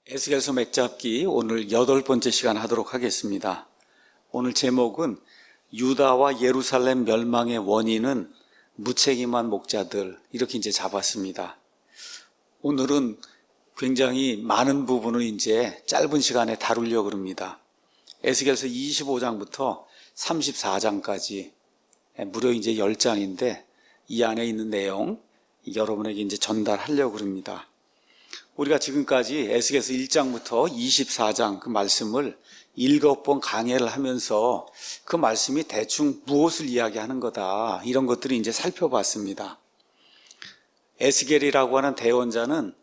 에스겔서 맥잡기 오늘 8번째 시간 하도록 하겠습니다. 오늘 제목은 유다와 예루살렘 멸망의 원인은 무책임한 목자들, 이렇게 이제 잡았습니다. 오늘은 굉장히 많은 부분을 이제 짧은 시간에 다루려고 합니다. 에스겔서 25장부터 34장까지 무려 이제 10장인데 이 안에 있는 내용 여러분에게 이제 전달하려고 합니다. 우리가 지금까지 에스겔서 1장부터 24장 그 말씀을 7번 강해를 하면서 그 말씀이 대충 무엇을 이야기하는 거다, 이런 것들을 이제 살펴봤습니다. 에스겔이라고 하는 대원자는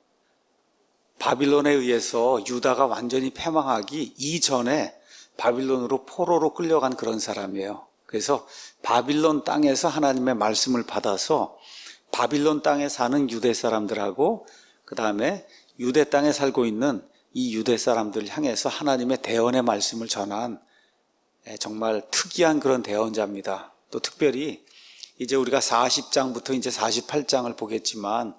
바빌론에 의해서 유다가 완전히 패망하기 이전에 바빌론으로 포로로 끌려간 그런 사람이에요. 그래서 바빌론 땅에서 하나님의 말씀을 받아서 바빌론 땅에 사는 유대 사람들하고 그 다음에 유대 땅에 살고 있는 이 유대 사람들을 향해서 하나님의 대언의 말씀을 전한 정말 특이한 그런 대언자입니다. 또 특별히 이제 우리가 40장부터 이제 48장을 보겠지만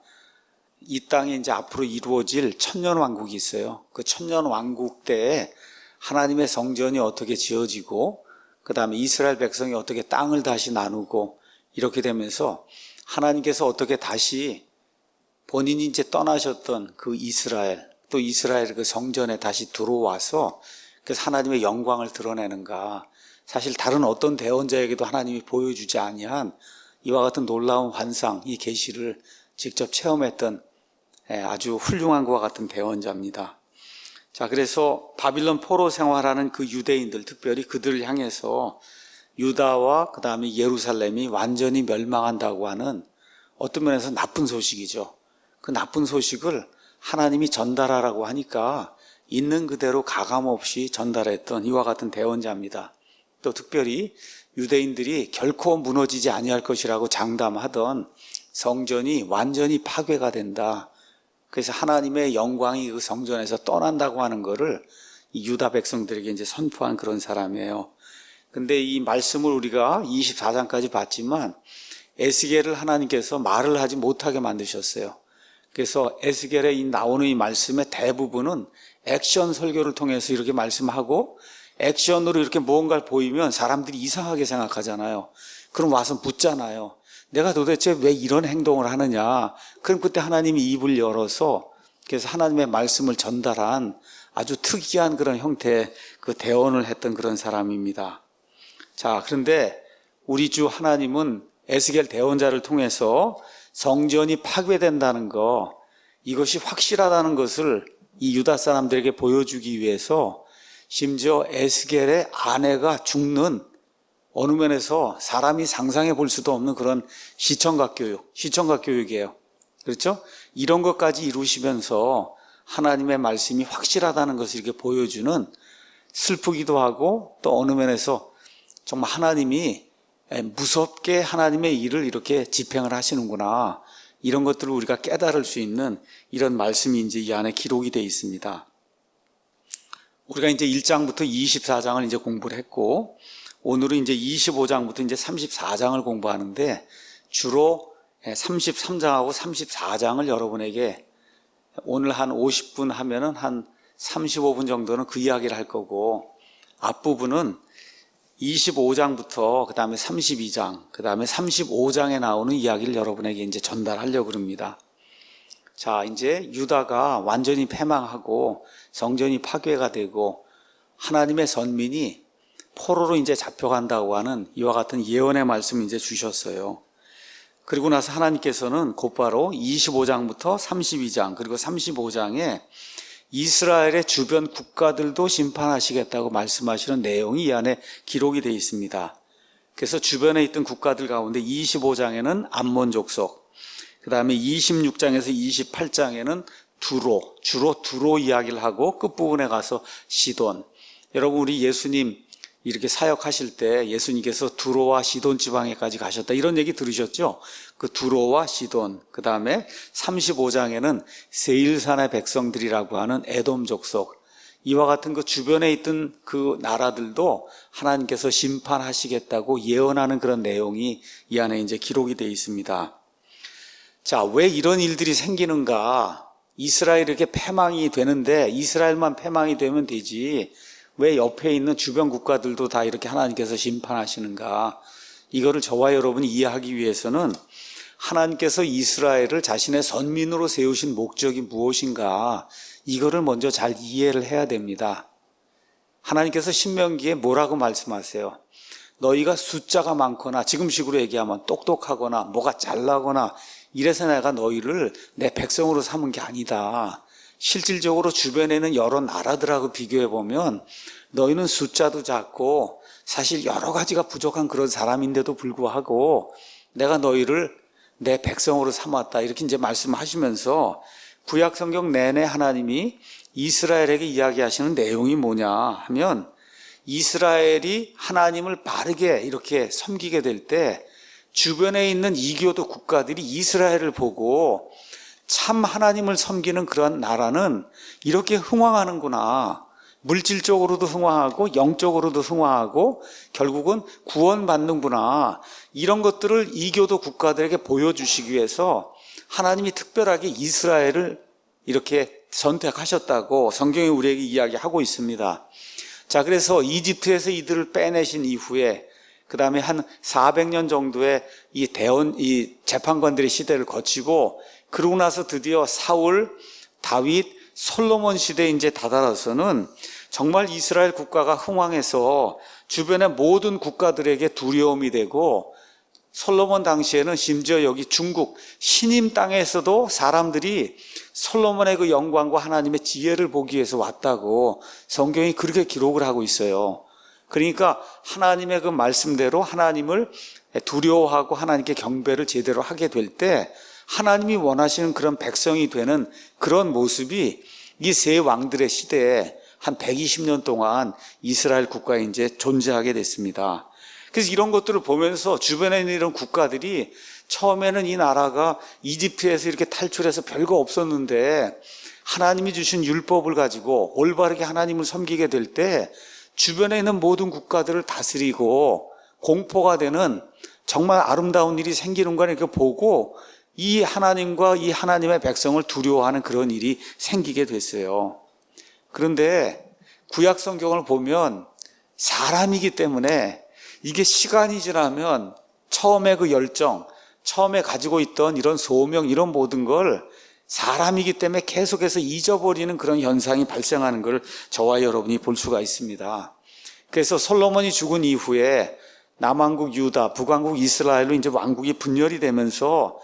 이 땅에 이제 앞으로 이루어질 천년 왕국이 있어요. 그 천년 왕국 때에 하나님의 성전이 어떻게 지어지고 그 다음에 이스라엘 백성이 어떻게 땅을 다시 나누고 이렇게 되면서 하나님께서 어떻게 다시 본인이 이제 떠나셨던 그 이스라엘, 또 이스라엘 그 성전에 다시 들어와서 그래서 하나님의 영광을 드러내는가. 사실 다른 어떤 대언자에게도 하나님이 보여주지 아니한 이와 같은 놀라운 환상, 이 계시를 직접 체험했던 아주 훌륭한 것과 같은 대언자입니다. 자, 그래서 바빌론 포로 생활하는 그 유대인들, 특별히 그들을 향해서 유다와 그 다음에 예루살렘이 완전히 멸망한다고 하는 어떤 면에서 나쁜 소식이죠. 그 나쁜 소식을 하나님이 전달하라고 하니까 있는 그대로 가감없이 전달했던 이와 같은 대언자입니다. 또 특별히 유대인들이 결코 무너지지 아니할 것이라고 장담하던 성전이 완전히 파괴가 된다. 그래서 하나님의 영광이 그 성전에서 떠난다고 하는 것을 이 유다 백성들에게 이제 선포한 그런 사람이에요. 근데 이 말씀을 우리가 24장까지 봤지만 에스겔을 하나님께서 말을 하지 못하게 만드셨어요. 그래서 에스겔에 나오는 이 말씀의 대부분은 액션 설교를 통해서 이렇게 말씀하고 액션으로 이렇게 무언가를 보이면 사람들이 이상하게 생각하잖아요. 그럼 와서 묻잖아요. 내가 도대체 왜 이런 행동을 하느냐. 그럼 그때 하나님이 입을 열어서 그래서 하나님의 말씀을 전달한 아주 특이한 그런 형태의 그 대언을 했던 그런 사람입니다. 자, 그런데 우리 주 하나님은 에스겔 대언자를 통해서 성전이 파괴된다는 거, 이것이 확실하다는 것을 이 유다 사람들에게 보여주기 위해서 심지어 에스겔의 아내가 죽는, 어느 면에서 사람이 상상해 볼 수도 없는 그런 시청각 교육이에요. 그렇죠? 이런 것까지 이루시면서 하나님의 말씀이 확실하다는 것을 이렇게 보여주는, 슬프기도 하고 또 어느 면에서 정말 하나님이 무섭게 하나님의 일을 이렇게 집행을 하시는구나, 이런 것들을 우리가 깨달을 수 있는 이런 말씀이 이제 이 안에 기록이 되어 있습니다. 우리가 이제 1장부터 24장을 이제 공부를 했고, 오늘은 이제 25장부터 이제 34장을 공부하는데, 주로 33장하고 34장을 여러분에게 오늘 한 50분 하면은 한 35분 정도는 그 이야기를 할 거고, 앞부분은 25장부터 그 다음에 32장, 그 다음에 35장에 나오는 이야기를 여러분에게 이제 전달하려고 합니다. 자, 이제 유다가 완전히 패망하고 성전이 파괴가 되고 하나님의 선민이 포로로 이제 잡혀간다고 하는 이와 같은 예언의 말씀을 이제 주셨어요. 그리고 나서 하나님께서는 곧바로 25장부터 32장 그리고 35장에 이스라엘의 주변 국가들도 심판하시겠다고 말씀하시는 내용이 이 안에 기록이 되어 있습니다. 그래서 주변에 있던 국가들 가운데 25장에는 암몬 족속, 그 다음에 26장에서 28장에는 주로 두로 이야기를 하고 끝부분에 가서 시돈. 여러분, 우리 예수님 이렇게 사역하실 때 예수님께서 두로와 시돈 지방에까지 가셨다, 이런 얘기 들으셨죠? 그 두로와 시돈, 그 다음에 35장에는 세일산의 백성들이라고 하는 에돔 족속, 이와 같은 그 주변에 있던 그 나라들도 하나님께서 심판하시겠다고 예언하는 그런 내용이 이 안에 이제 기록이 되어 있습니다. 자, 왜 이런 일들이 생기는가? 이스라엘에게 패망이 되는데 이스라엘만 패망이 되면 되지 왜 옆에 있는 주변 국가들도 다 이렇게 하나님께서 심판하시는가? 이거를 저와 여러분이 이해하기 위해서는 하나님께서 이스라엘을 자신의 선민으로 세우신 목적이 무엇인가? 이거를 먼저 잘 이해를 해야 됩니다. 하나님께서 신명기에 뭐라고 말씀하세요? 너희가 숫자가 많거나 지금식으로 얘기하면 똑똑하거나 뭐가 잘나거나 이래서 내가 너희를 내 백성으로 삼은 게 아니다. 실질적으로 주변에는 여러 나라들하고 비교해 보면 너희는 숫자도 작고 사실 여러 가지가 부족한 그런 사람인데도 불구하고 내가 너희를 내 백성으로 삼았다. 이렇게 이제 말씀하시면서 구약 성경 내내 하나님이 이스라엘에게 이야기하시는 내용이 뭐냐 하면 이스라엘이 하나님을 바르게 이렇게 섬기게 될 때 주변에 있는 이교도 국가들이 이스라엘을 보고 참 하나님을 섬기는 그런 나라는 이렇게 흥왕하는구나. 물질적으로도 흥왕하고 영적으로도 흥왕하고 결국은 구원받는구나. 이런 것들을 이교도 국가들에게 보여주시기 위해서 하나님이 특별하게 이스라엘을 이렇게 선택하셨다고 성경이 우리에게 이야기하고 있습니다. 자, 그래서 이집트에서 이들을 빼내신 이후에 그 다음에 한 400년 정도의 이 재판관들의 시대를 거치고 그러고 나서 드디어 사울, 다윗, 솔로몬 시대에 이제 다다라서는 정말 이스라엘 국가가 흥왕해서 주변의 모든 국가들에게 두려움이 되고 솔로몬 당시에는 심지어 여기 중국 신임 땅에서도 사람들이 솔로몬의 그 영광과 하나님의 지혜를 보기 위해서 왔다고 성경이 그렇게 기록을 하고 있어요. 그러니까 하나님의 그 말씀대로 하나님을 두려워하고 하나님께 경배를 제대로 하게 될 때 하나님이 원하시는 그런 백성이 되는 그런 모습이 이 세 왕들의 시대에 한 120년 동안 이스라엘 국가에 이제 존재하게 됐습니다. 그래서 이런 것들을 보면서 주변에 있는 이런 국가들이 처음에는 이 나라가 이집트에서 이렇게 탈출해서 별거 없었는데 하나님이 주신 율법을 가지고 올바르게 하나님을 섬기게 될 때 주변에 있는 모든 국가들을 다스리고 공포가 되는 정말 아름다운 일이 생기는 걸 이렇게 보고 이 하나님과 이 하나님의 백성을 두려워하는 그런 일이 생기게 됐어요. 그런데 구약 성경을 보면 사람이기 때문에 이게 시간이 지나면 처음에 그 열정, 처음에 가지고 있던 이런 소명, 이런 모든 걸 사람이기 때문에 계속해서 잊어버리는 그런 현상이 발생하는 걸 저와 여러분이 볼 수가 있습니다. 그래서 솔로몬이 죽은 이후에 남왕국 유다, 북왕국 이스라엘로 이제 왕국이 분열이 되면서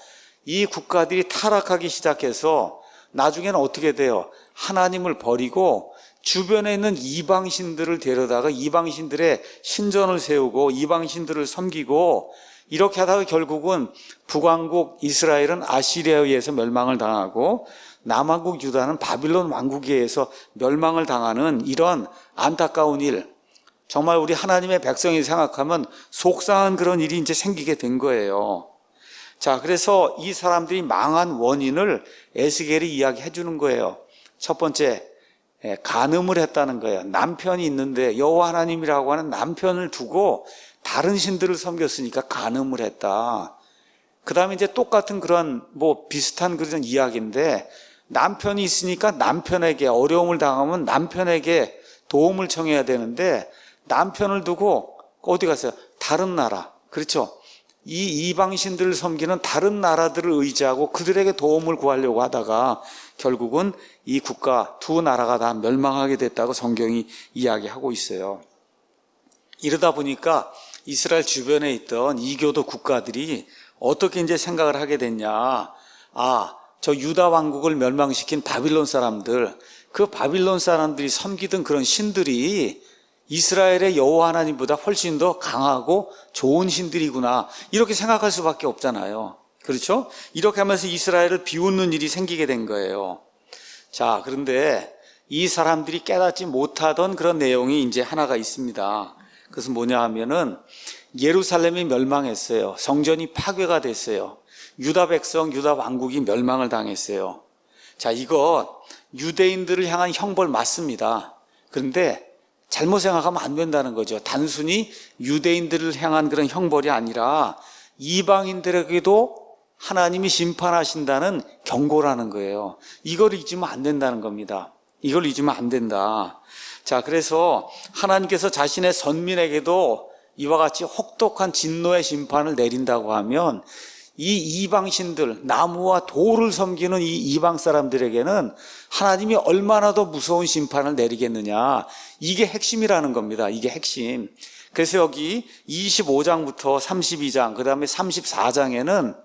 이 국가들이 타락하기 시작해서 나중에는 어떻게 돼요? 하나님을 버리고 주변에 있는 이방신들을 데려다가 이방신들의 신전을 세우고 이방신들을 섬기고 이렇게 하다가 결국은 북왕국 이스라엘은 아시리아에 의해서 멸망을 당하고 남왕국 유다는 바빌론 왕국에 의해서 멸망을 당하는 이런 안타까운 일, 정말 우리 하나님의 백성이 생각하면 속상한 그런 일이 이제 생기게 된 거예요. 자, 그래서 이 사람들이 망한 원인을 에스겔이 이야기해 주는 거예요. 첫 번째, 간음을 했다는 거예요. 남편이 있는데 여호와 하나님이라고 하는 남편을 두고 다른 신들을 섬겼으니까 간음을 했다. 그 다음에 이제 똑같은 그런 비슷한 그런 이야기인데 남편이 있으니까 남편에게 어려움을 당하면 남편에게 도움을 청해야 되는데 남편을 두고 어디 갔어요? 다른 나라. 그렇죠? 이 이방신들을 섬기는 다른 나라들을 의지하고 그들에게 도움을 구하려고 하다가 결국은 이 국가 두 나라가 다 멸망하게 됐다고 성경이 이야기하고 있어요. 이러다 보니까 이스라엘 주변에 있던 이교도 국가들이 어떻게 이제 생각을 하게 됐냐. 저 유다 왕국을 멸망시킨 바빌론 사람들, 그 바빌론 사람들이 섬기던 그런 신들이 이스라엘의 여호와 하나님보다 훨씬 더 강하고 좋은 신들이구나, 이렇게 생각할 수밖에 없잖아요. 그렇죠? 이렇게 하면서 이스라엘을 비웃는 일이 생기게 된 거예요. 자, 그런데 이 사람들이 깨닫지 못하던 그런 내용이 이제 하나가 있습니다. 그것은 뭐냐 하면은 예루살렘이 멸망했어요. 성전이 파괴가 됐어요. 유다 백성, 유다 왕국이 멸망을 당했어요. 자, 이거 유대인들을 향한 형벌 맞습니다. 그런데 잘못 생각하면 안 된다는 거죠. 단순히 유대인들을 향한 그런 형벌이 아니라 이방인들에게도 하나님이 심판하신다는 경고라는 거예요. 이걸 잊으면 안 된다는 겁니다. 이걸 잊으면 안 된다. 자, 그래서 하나님께서 자신의 선민에게도 이와 같이 혹독한 진노의 심판을 내린다고 하면 이 이방신들, 나무와 돌을 섬기는 이 이방 사람들에게는 하나님이 얼마나 더 무서운 심판을 내리겠느냐. 이게 핵심이라는 겁니다. 이게 핵심. 그래서 여기 25장부터 32장, 그 다음에 34장에는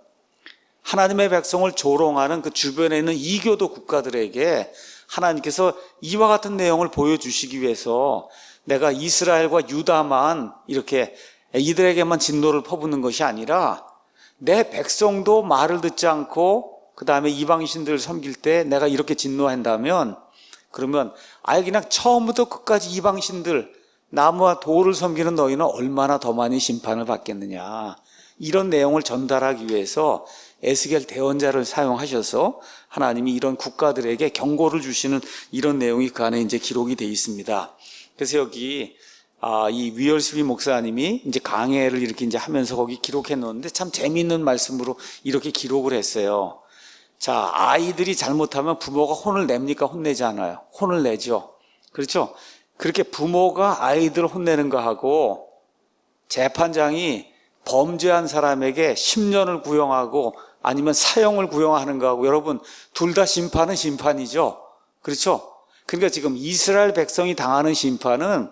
하나님의 백성을 조롱하는 그 주변에 있는 이교도 국가들에게 하나님께서 이와 같은 내용을 보여주시기 위해서 내가 이스라엘과 유다만 이렇게 이들에게만 진노를 퍼붓는 것이 아니라 내 백성도 말을 듣지 않고 그 다음에 이방신들을 섬길 때 내가 이렇게 진노한다면 그러면 아예 그냥 처음부터 끝까지 이방신들 나무와 돌을 섬기는 너희는 얼마나 더 많이 심판을 받겠느냐. 이런 내용을 전달하기 위해서 에스겔 대언자를 사용하셔서 하나님이 이런 국가들에게 경고를 주시는 이런 내용이 그 안에 이제 기록이 되어 있습니다. 그래서 여기 이 위얼스비 목사님이 이제 강해를 이렇게 이제 하면서 거기 기록해 놓는데 참 재미있는 말씀으로 이렇게 기록을 했어요. 자, 아이들이 잘못하면 부모가 혼을 냅니까? 혼내지 않아요. 혼을 내죠. 그렇죠? 그렇게 부모가 아이들 혼내는 거하고 재판장이 범죄한 사람에게 10년을 구형하고 아니면 사형을 구형하는 거하고 여러분 둘 다 심판은 심판이죠. 그렇죠? 그러니까 지금 이스라엘 백성이 당하는 심판은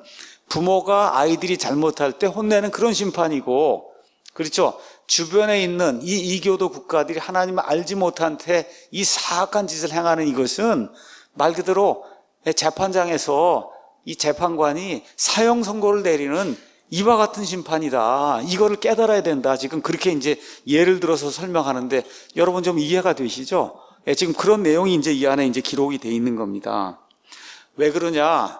부모가 아이들이 잘못할 때 혼내는 그런 심판이고, 그렇죠? 주변에 있는 이 이교도 국가들이 하나님을 알지 못한 채 이 사악한 짓을 행하는 이것은 말 그대로 재판장에서 이 재판관이 사형 선고를 내리는 이와 같은 심판이다. 이거를 깨달아야 된다. 지금 그렇게 이제 예를 들어서 설명하는데 여러분 좀 이해가 되시죠? 지금 그런 내용이 이제 이 안에 이제 기록이 돼 있는 겁니다. 왜 그러냐?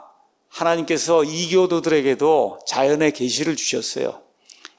하나님께서 이교도들에게도 자연의 계시를 주셨어요.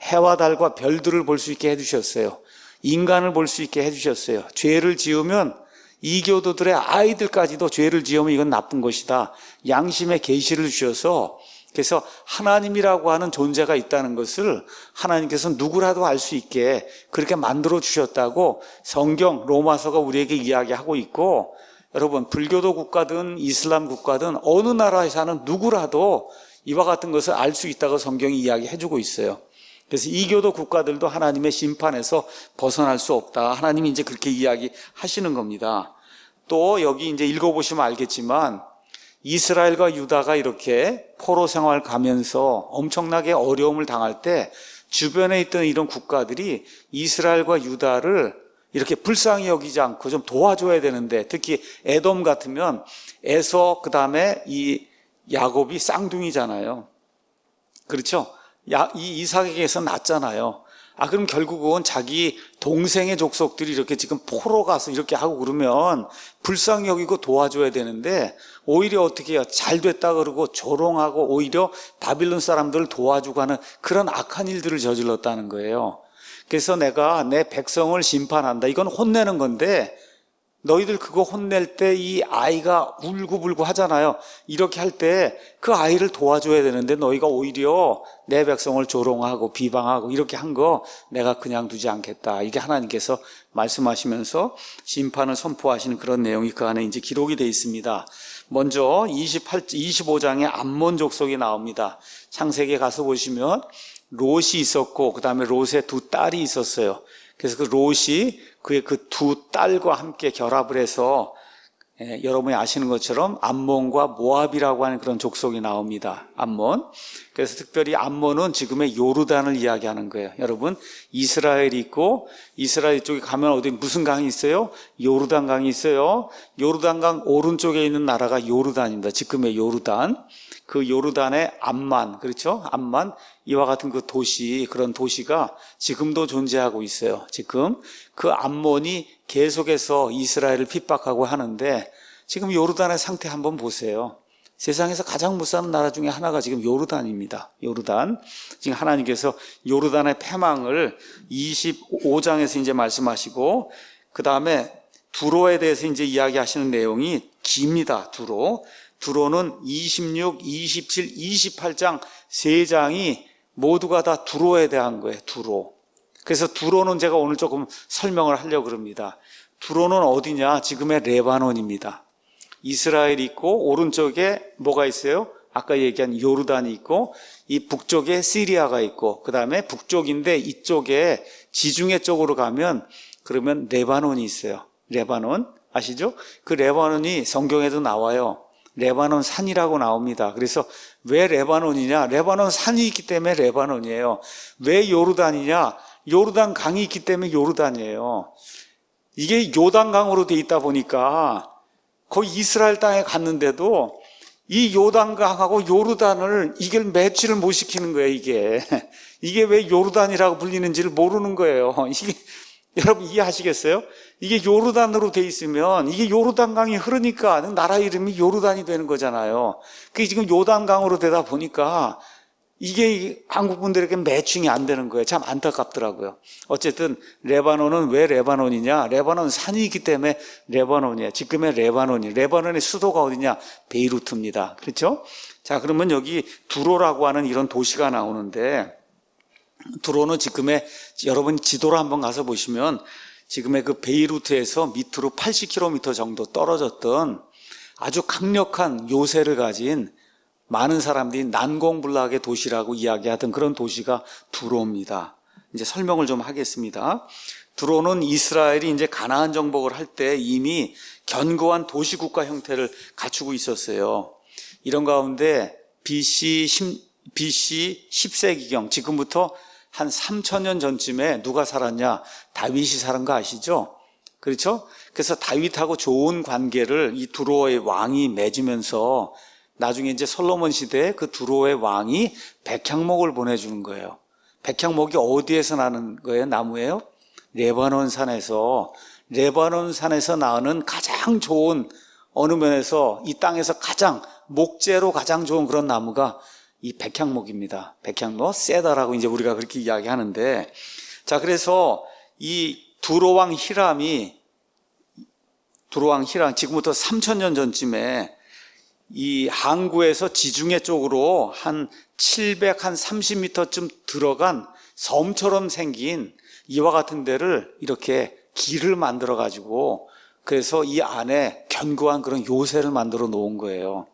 해와 달과 별들을 볼 수 있게 해주셨어요. 인간을 볼 수 있게 해주셨어요. 죄를 지으면 이교도들의 아이들까지도 죄를 지으면 이건 나쁜 것이다. 양심의 계시를 주셔서 그래서 하나님이라고 하는 존재가 있다는 것을 하나님께서 누구라도 알 수 있게 그렇게 만들어 주셨다고 성경 로마서가 우리에게 이야기하고 있고, 여러분 불교도 국가든 이슬람 국가든 어느 나라에 사는 누구라도 이와 같은 것을 알 수 있다고 성경이 이야기해 주고 있어요. 그래서 이교도 국가들도 하나님의 심판에서 벗어날 수 없다. 하나님이 이제 그렇게 이야기하시는 겁니다. 또 여기 이제 읽어보시면 알겠지만 이스라엘과 유다가 이렇게 포로 생활 가면서 엄청나게 어려움을 당할 때 주변에 있던 이런 국가들이 이스라엘과 유다를 이렇게 불쌍히 여기지 않고 좀 도와줘야 되는데, 특히 에돔 같으면 에서 그 다음에 이 야곱이 쌍둥이잖아요. 그렇죠? 이 이삭에게서 낳잖아요. 그럼 결국은 자기 동생의 족속들이 이렇게 지금 포로 가서 이렇게 하고 그러면 불쌍히 여기고 도와줘야 되는데 오히려 어떻게 해요? 잘 됐다 그러고 조롱하고 오히려 바빌론 사람들을 도와주고 하는 그런 악한 일들을 저질렀다는 거예요. 그래서 내가 내 백성을 심판한다. 이건 혼내는 건데 너희들 그거 혼낼 때 이 아이가 울고불고 하잖아요. 이렇게 할 때 그 아이를 도와줘야 되는데 너희가 오히려 내 백성을 조롱하고 비방하고 이렇게 한 거 내가 그냥 두지 않겠다. 이게 하나님께서 말씀하시면서 심판을 선포하시는 그런 내용이 그 안에 이제 기록이 되어 있습니다. 먼저 25장에 암몬 족속이 나옵니다. 창세기에 가서 보시면 롯이 있었고 그 다음에 롯의 두 딸이 있었어요. 그래서 그 롯이 그의 그 두 딸과 함께 결합을 해서 여러분이 아시는 것처럼 암몬과 모압이라고 하는 그런 족속이 나옵니다. 암몬. 그래서 특별히 암몬은 지금의 요르단을 이야기하는 거예요. 여러분 이스라엘이 있고 이스라엘 쪽에 가면 어디 무슨 강이 있어요? 요르단 강이 있어요. 요르단 강 오른쪽에 있는 나라가 요르단입니다. 지금의 요르단. 그 요르단의 암만, 그렇죠? 암만, 이와 같은 그 도시, 그런 도시가 지금도 존재하고 있어요. 지금 그 암몬이 계속해서 이스라엘을 핍박하고 하는데 지금 요르단의 상태 한번 보세요. 세상에서 가장 못 사는 나라 중에 하나가 지금 요르단입니다. 요르단. 지금 하나님께서 요르단의 패망을 25장에서 이제 말씀하시고, 그 다음에 두로에 대해서 이제 이야기하시는 내용이 깁니다. 두로는 26, 27, 28장 세 장이 모두가 다 두로에 대한 거예요. 두로. 그래서 두로는 제가 오늘 조금 설명을 하려고 그럽니다. 두로는 어디냐? 지금의 레바논입니다. 이스라엘이 있고 오른쪽에 뭐가 있어요? 아까 얘기한 요르단이 있고 이 북쪽에 시리아가 있고 그 다음에 북쪽인데 이쪽에 지중해 쪽으로 가면 그러면 레바논이 있어요. 레바논 아시죠? 그 레바논이 성경에도 나와요. 레바논 산이라고 나옵니다. 그래서 왜 레바논이냐? 레바논 산이 있기 때문에 레바논이에요. 왜 요르단이냐? 요르단 강이 있기 때문에 요르단이에요. 이게 요단강으로 돼 있다 보니까 거기 이스라엘 땅에 갔는데도 이 요단강하고 요르단을 이걸 매치를 못 시키는 거예요. 이게 왜 요르단이라고 불리는지를 모르는 거예요. 이게 여러분 이해하시겠어요? 이게 요르단으로 돼 있으면 이게 요르단강이 흐르니까 나라 이름이 요르단이 되는 거잖아요. 그게 지금 요단강으로 되다 보니까 이게 한국 분들에게 매칭이 안 되는 거예요. 참 안타깝더라고요. 어쨌든 레바논은 왜 레바논이냐? 레바논 산이 있기 때문에 레바논이에요. 지금의 레바논의 수도가 어디냐? 베이루트입니다. 그렇죠? 자, 그러면 여기 두로라고 하는 이런 도시가 나오는데 두로는 지금의 여러분 지도로 한번 가서 보시면 지금의 그 베이루트에서 밑으로 80km 정도 떨어졌던 아주 강력한 요새를 가진 많은 사람들이 난공불락의 도시라고 이야기하던 그런 도시가 두로입니다. 이제 설명을 좀 하겠습니다. 두로는 이스라엘이 이제 가나안 정복을 할 때 이미 견고한 도시국가 형태를 갖추고 있었어요. 이런 가운데 BC 10세기경 지금부터 한 3000년 전쯤에 누가 살았냐? 다윗이 살은 거 아시죠? 그렇죠? 그래서 다윗하고 좋은 관계를 이 두로의 왕이 맺으면서 나중에 이제 솔로몬 시대에 그 두로의 왕이 백향목을 보내주는 거예요. 백향목이 어디에서 나는 거예요? 나무예요? 레바논 산에서 나는 가장 좋은 어느 면에서 이 땅에서 가장 목재로 가장 좋은 그런 나무가 이 백향목입니다. 백향목, 세다라고 이제 우리가 그렇게 이야기하는데 자, 그래서 이 두로왕 히람이 지금부터 3000년 전쯤에 이 항구에서 지중해 쪽으로 한 730m쯤 들어간 섬처럼 생긴 이와 같은 데를 이렇게 길을 만들어 가지고 그래서 이 안에 견고한 그런 요새를 만들어 놓은 거예요.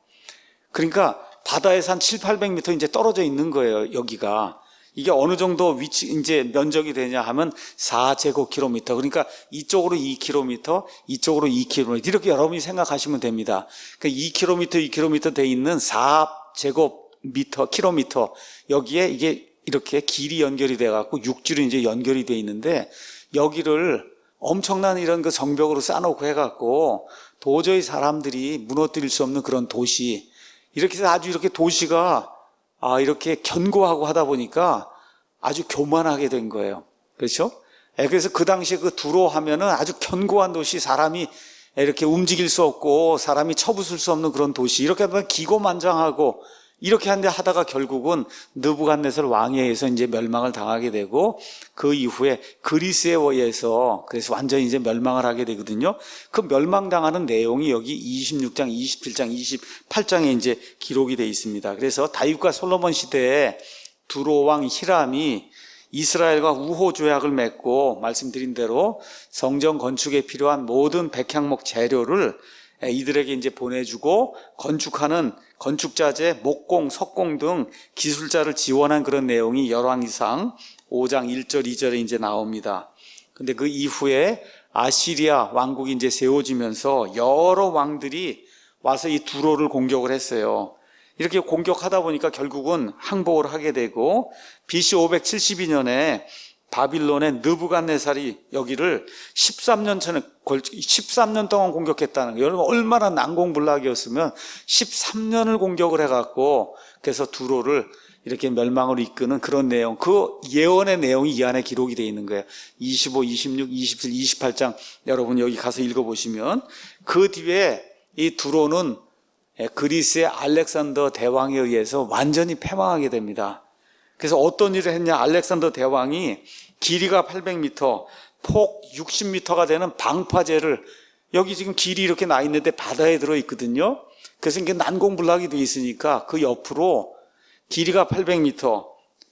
그러니까 바다에서 한 700-800m 이제 떨어져 있는 거예요. 여기가 이게 어느 정도 위치 이제 면적이 되냐 하면 4제곱킬로미터. 그러니까 이쪽으로 2km, 이쪽으로 2km 이렇게 여러분이 생각하시면 됩니다. 그러니까 2km 돼 있는 4제곱킬로미터 여기에 이게 이렇게 길이 연결이 돼 갖고 육지로 이제 연결이 돼 있는데 여기를 엄청난 이런 그 성벽으로 쌓아놓고 해갖고 도저히 사람들이 무너뜨릴 수 없는 그런 도시 이렇게 해서 아주 이렇게 도시가 이렇게 견고하고 하다 보니까 아주 교만하게 된 거예요. 그렇죠? 그래서 그 당시에 그 두로 하면은 아주 견고한 도시, 사람이 이렇게 움직일 수 없고 사람이 쳐부술 수 없는 그런 도시, 이렇게 하면 기고만장하고 이렇게 하다가 결국은 느부갓네살 왕에 의해서 이제 멸망을 당하게 되고 그 이후에 그리스에 의해서 그래서 완전히 이제 멸망을 하게 되거든요. 그 멸망당하는 내용이 여기 26장, 27장, 28장에 이제 기록이 되어 있습니다. 그래서 다윗과 솔로몬 시대에 두로 왕 히람이 이스라엘과 우호 조약을 맺고 말씀드린 대로 성전 건축에 필요한 모든 백향목 재료를 이들에게 이제 보내주고 건축하는 건축자재, 목공, 석공 등 기술자를 지원한 그런 내용이 열왕기상 5장 1절, 2절에 이제 나옵니다. 근데 그 이후에 아시리아 왕국이 이제 세워지면서 여러 왕들이 와서 이 두로를 공격을 했어요. 이렇게 공격하다 보니까 결국은 항복을 하게 되고 BC 572년에 바빌론의 느부갓네살이 여기를 13년 동안 공격했다는 거예요. 여러분 얼마나 난공불락이었으면 13년을 공격을 해갖고 그래서 두로를 이렇게 멸망으로 이끄는 그런 내용, 그 예언의 내용이 이 안에 기록이 되어 있는 거예요. 25, 26, 27, 28장 여러분 여기 가서 읽어보시면 그 뒤에 이 두로는 그리스의 알렉산더 대왕에 의해서 완전히 패망하게 됩니다. 그래서 어떤 일을 했냐? 알렉산더 대왕이 길이가 800m, 폭 60m가 되는 방파제를 여기 지금 길이 이렇게 나 있는데 바다에 들어 있거든요. 그래서 이게 난공불락이 돼 있으니까 그 옆으로 길이가 800m,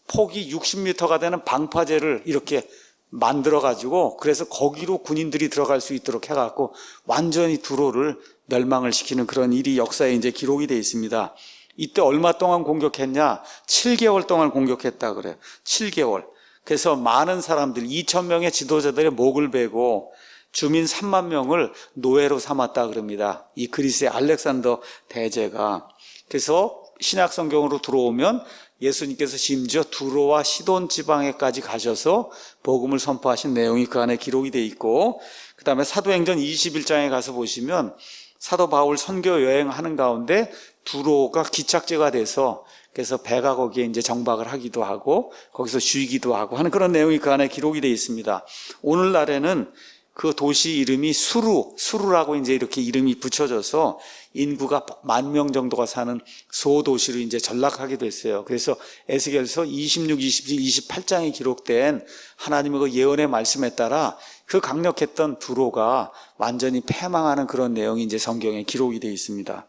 폭이 60m가 되는 방파제를 이렇게 만들어가지고 그래서 거기로 군인들이 들어갈 수 있도록 해갖고 완전히 두로를 멸망을 시키는 그런 일이 역사에 이제 기록이 되어 있습니다. 이때 얼마 동안 공격했냐? 7개월 동안 공격했다 그래요. 7개월. 그래서 많은 사람들, 2,000명의 지도자들의 목을 베고 주민 3만 명을 노예로 삼았다 그럽니다. 이 그리스의 알렉산더 대제가. 그래서 신약 성경으로 들어오면 예수님께서 심지어 두로와 시돈 지방에까지 가셔서 복음을 선포하신 내용이 그 안에 기록이 되어 있고, 그 다음에 사도행전 21장에 가서 보시면 사도 바울 선교 여행하는 가운데 두로가 기착지가 돼서 그래서 배가 거기에 이제 정박을 하기도 하고 거기서 쉬기도 하고 하는 그런 내용이 그 안에 기록이 되어 있습니다. 오늘날에는 그 도시 이름이 수루라고 이제 이렇게 이름이 붙여져서 인구가 10,000명 정도가 사는 소도시로 이제 전락하게 됐어요. 그래서 에스겔서 26, 27, 28장에 기록된 하나님의 그 예언의 말씀에 따라 그 강력했던 두로가 완전히 패망하는 그런 내용이 이제 성경에 기록이 되어 있습니다.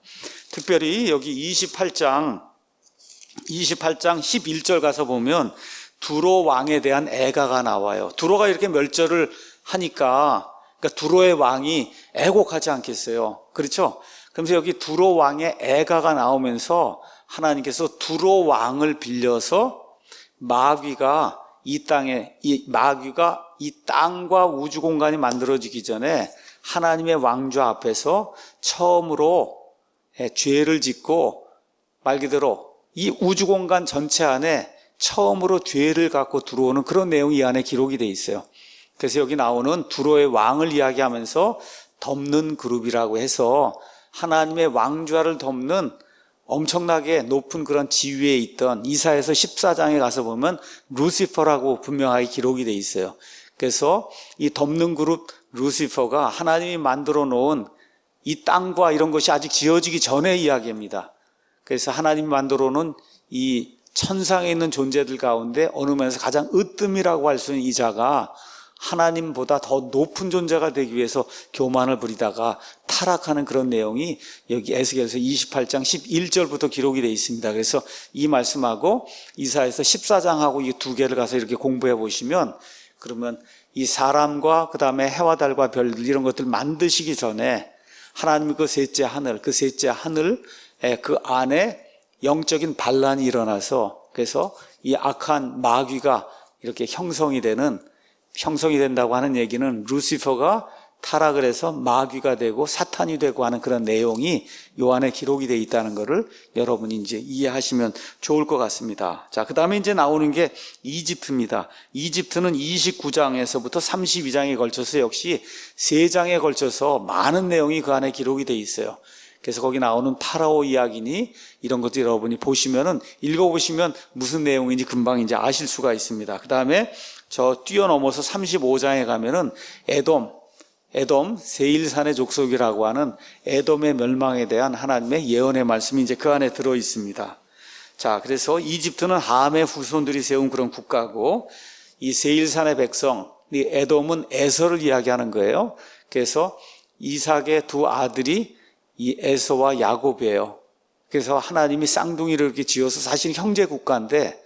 특별히 여기 28장 11절 가서 보면 두로 왕에 대한 애가가 나와요. 두로가 이렇게 멸절을 하니까 그러니까 두로의 왕이 애곡하지 않겠어요. 그렇죠? 그러면서 여기 두로 왕의 애가가 나오면서 하나님께서 두로 왕을 빌려서 마귀가 이 땅과 우주 공간이 만들어지기 전에 하나님의 왕좌 앞에서 처음으로 죄를 짓고 말 그대로 이 우주 공간 전체 안에 처음으로 죄를 갖고 들어오는 그런 내용이 이 안에 기록이 되어 있어요. 그래서 여기 나오는 두로의 왕을 이야기하면서 덮는 그룹이라고 해서 하나님의 왕좌를 덮는 엄청나게 높은 그런 지위에 있던 이사야서 14장에 가서 보면 루시퍼라고 분명하게 기록이 되어 있어요. 그래서 이 덮는 그룹 루시퍼가 하나님이 만들어 놓은 이 땅과 이런 것이 아직 지어지기 전의 이야기입니다. 그래서 하나님이 만들어 놓은 이 천상에 있는 존재들 가운데 어느 면에서 가장 으뜸이라고 할 수 있는 이 자가 하나님보다 더 높은 존재가 되기 위해서 교만을 부리다가 타락하는 그런 내용이 여기 에스겔서 28장 11절부터 기록이 되어 있습니다. 그래서 이 말씀하고 이사야서 14장하고 이 두 개를 가서 이렇게 공부해 보시면 그러면 이 사람과 그 다음에 해와 달과 별들 이런 것들 만드시기 전에 하나님의 그 셋째 하늘 그 안에 영적인 반란이 일어나서 그래서 이 악한 마귀가 이렇게 형성이 된다고 하는 얘기는 루시퍼가 타락을 해서 마귀가 되고 사탄이 되고 하는 그런 내용이 요 안에 기록이 되어 있다는 것을 여러분이 이제 이해하시면 좋을 것 같습니다. 자, 그 다음에 이제 나오는 게 이집트입니다. 이집트는 29장에서부터 32장에 걸쳐서 역시 3장에 걸쳐서 많은 내용이 그 안에 기록이 되어 있어요. 그래서 거기 나오는 파라오 이야기니 이런 것도 여러분이 보시면은 읽어보시면 무슨 내용인지 금방 이제 아실 수가 있습니다. 그 다음에 저 뛰어넘어서 35장에 가면은 에돔 세일산의 족속이라고 하는 에돔의 멸망에 대한 하나님의 예언의 말씀이 이제 그 안에 들어 있습니다. 자, 그래서 이집트는 함의 후손들이 세운 그런 국가고 이 세일산의 백성, 이 에돔은 에서를 이야기하는 거예요. 그래서 이삭의 두 아들이 이 에서와 야곱이에요. 그래서 하나님이 쌍둥이를 이렇게 지어서 사실 형제 국가인데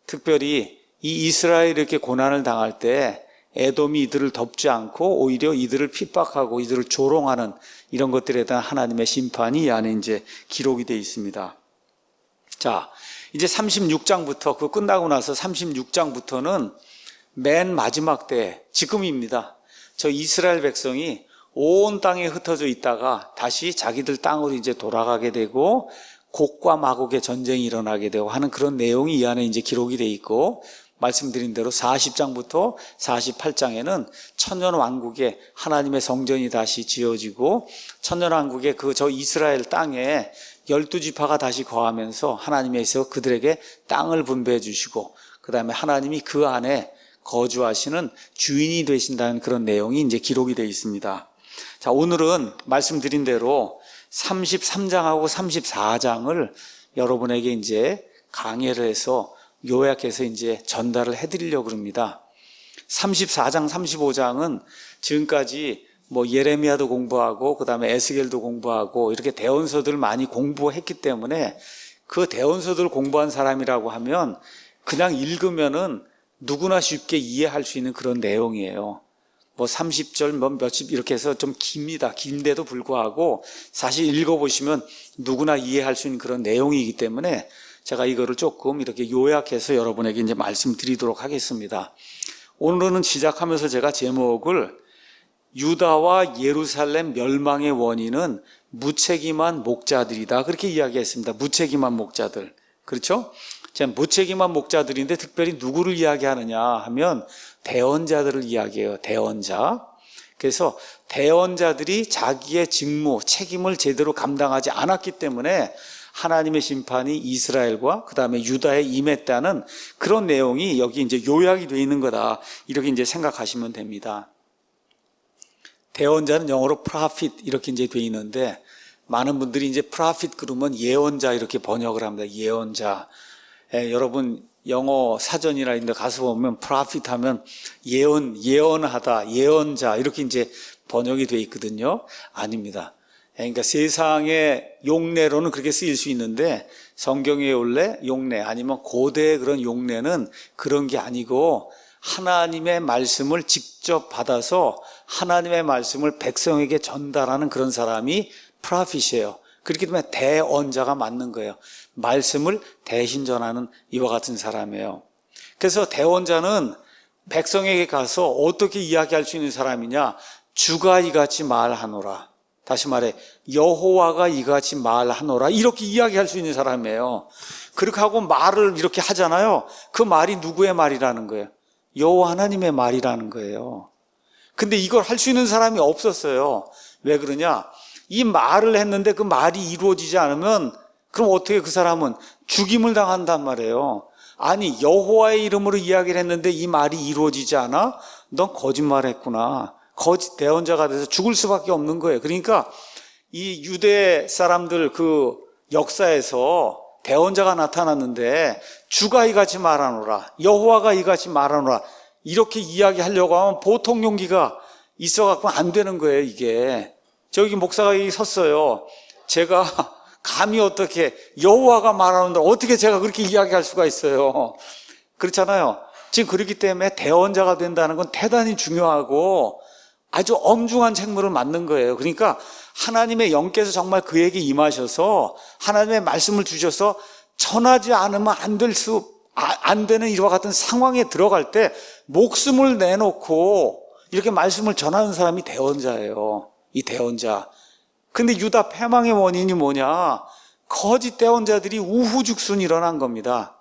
특별히 이 이스라엘이 이렇게 고난을 당할 때 에돔이 이들을 덮지 않고 오히려 이들을 핍박하고 이들을 조롱하는 이런 것들에 대한 하나님의 심판이 이 안에 이제 기록이 되어 있습니다. 자, 이제 36장부터 그거 끝나고 나서 36장부터는 맨 마지막 때 지금입니다. 저 이스라엘 백성이 온 땅에 흩어져 있다가 다시 자기들 땅으로 이제 돌아가게 되고 곡과 마곡의 전쟁이 일어나게 되고 하는 그런 내용이 이 안에 이제 기록이 되어 있고 말씀드린 대로 40장부터 48장에는 천년왕국에 하나님의 성전이 다시 지어지고 천년왕국의 그 저 이스라엘 땅에 12지파가 다시 거하면서 하나님께서 그들에게 땅을 분배해 주시고 그 다음에 하나님이 그 안에 거주하시는 주인이 되신다는 그런 내용이 이제 기록이 되어 있습니다. 자, 오늘은 말씀드린 대로 33장하고 34장을 여러분에게 이제 강해를 해서 요약해서 이제 전달을 해드리려고 합니다. 34장, 35장은 지금까지 뭐 예레미야도 공부하고 그 다음에 에스겔도 공부하고 이렇게 대원서들을 많이 공부했기 때문에 그 대원서들을 공부한 사람이라고 하면 그냥 읽으면은 누구나 쉽게 이해할 수 있는 그런 내용이에요. 뭐 30절 뭐 몇십 이렇게 해서 좀 깁니다. 긴데도 불구하고 사실 읽어보시면 누구나 이해할 수 있는 그런 내용이기 때문에 제가 이거를 조금 이렇게 요약해서 여러분에게 이제 말씀드리도록 하겠습니다. 오늘은 시작하면서 제가 제목을 유다와 예루살렘 멸망의 원인은 무책임한 목자들이다, 그렇게 이야기했습니다. 무책임한 목자들. 그렇죠? 자, 무책임한 목자들인데 특별히 누구를 이야기하느냐 하면 대언자들을 이야기해요. 대언자. 그래서 대언자들이 자기의 직무, 책임을 제대로 감당하지 않았기 때문에 하나님의 심판이 이스라엘과 그 다음에 유다에 임했다는 그런 내용이 여기 이제 요약이 되어 있는 거다, 이렇게 이제 생각하시면 됩니다. 대언자는 영어로 prophet 이렇게 이제 되어 있는데 많은 분들이 이제 prophet 그러면 예언자 이렇게 번역을 합니다. 예언자. 여러분 영어 사전이나 이런 데 가서 보면 prophet 하면 예언하다, 예언자 이렇게 이제 번역이 되어 있거든요. 아닙니다. 그러니까 세상의 용례로는 그렇게 쓰일 수 있는데 성경의 원래 용례 아니면 고대의 그런 용례는 그런 게 아니고 하나님의 말씀을 직접 받아서 하나님의 말씀을 백성에게 전달하는 그런 사람이 프라핏이에요. 그렇기 때문에 대언자가 맞는 거예요. 말씀을 대신 전하는 이와 같은 사람이에요. 그래서 대언자는 백성에게 가서 어떻게 이야기할 수 있는 사람이냐, 주가 이같이 말하노라, 다시 말해 여호와가 이같이 말하노라, 이렇게 이야기할 수 있는 사람이에요. 그렇게 하고 말을 이렇게 하잖아요. 그 말이 누구의 말이라는 거예요? 여호와 하나님의 말이라는 거예요. 근데 이걸 할 수 있는 사람이 없었어요. 왜 그러냐? 이 말을 했는데 그 말이 이루어지지 않으면 그럼 어떻게 그 사람은 죽임을 당한단 말이에요. 아니, 여호와의 이름으로 이야기를 했는데 이 말이 이루어지지 않아? 넌 거짓말했구나. 거짓 대언자가 돼서 죽을 수밖에 없는 거예요. 그러니까 이 유대 사람들 그 역사에서 대언자가 나타났는데 주가 이같이 말하노라, 여호와가 이같이 말하노라, 이렇게 이야기하려고 하면 보통 용기가 있어갖고 안 되는 거예요. 이게 저기 목사가 여기 섰어요. 제가 감히 어떻게 여호와가 말하는데 어떻게 제가 그렇게 이야기할 수가 있어요? 그렇잖아요. 지금 그렇기 때문에 대언자가 된다는 건 대단히 중요하고 아주 엄중한 책무를 맡는 거예요. 그러니까 하나님의 영께서 정말 그에게 임하셔서 하나님의 말씀을 주셔서 전하지 않으면 안 되는 이와 같은 상황에 들어갈 때 목숨을 내놓고 이렇게 말씀을 전하는 사람이 대언자예요. 이 대언자. 근데 유다 패망의 원인이 뭐냐? 거짓 대언자들이 우후죽순 일어난 겁니다.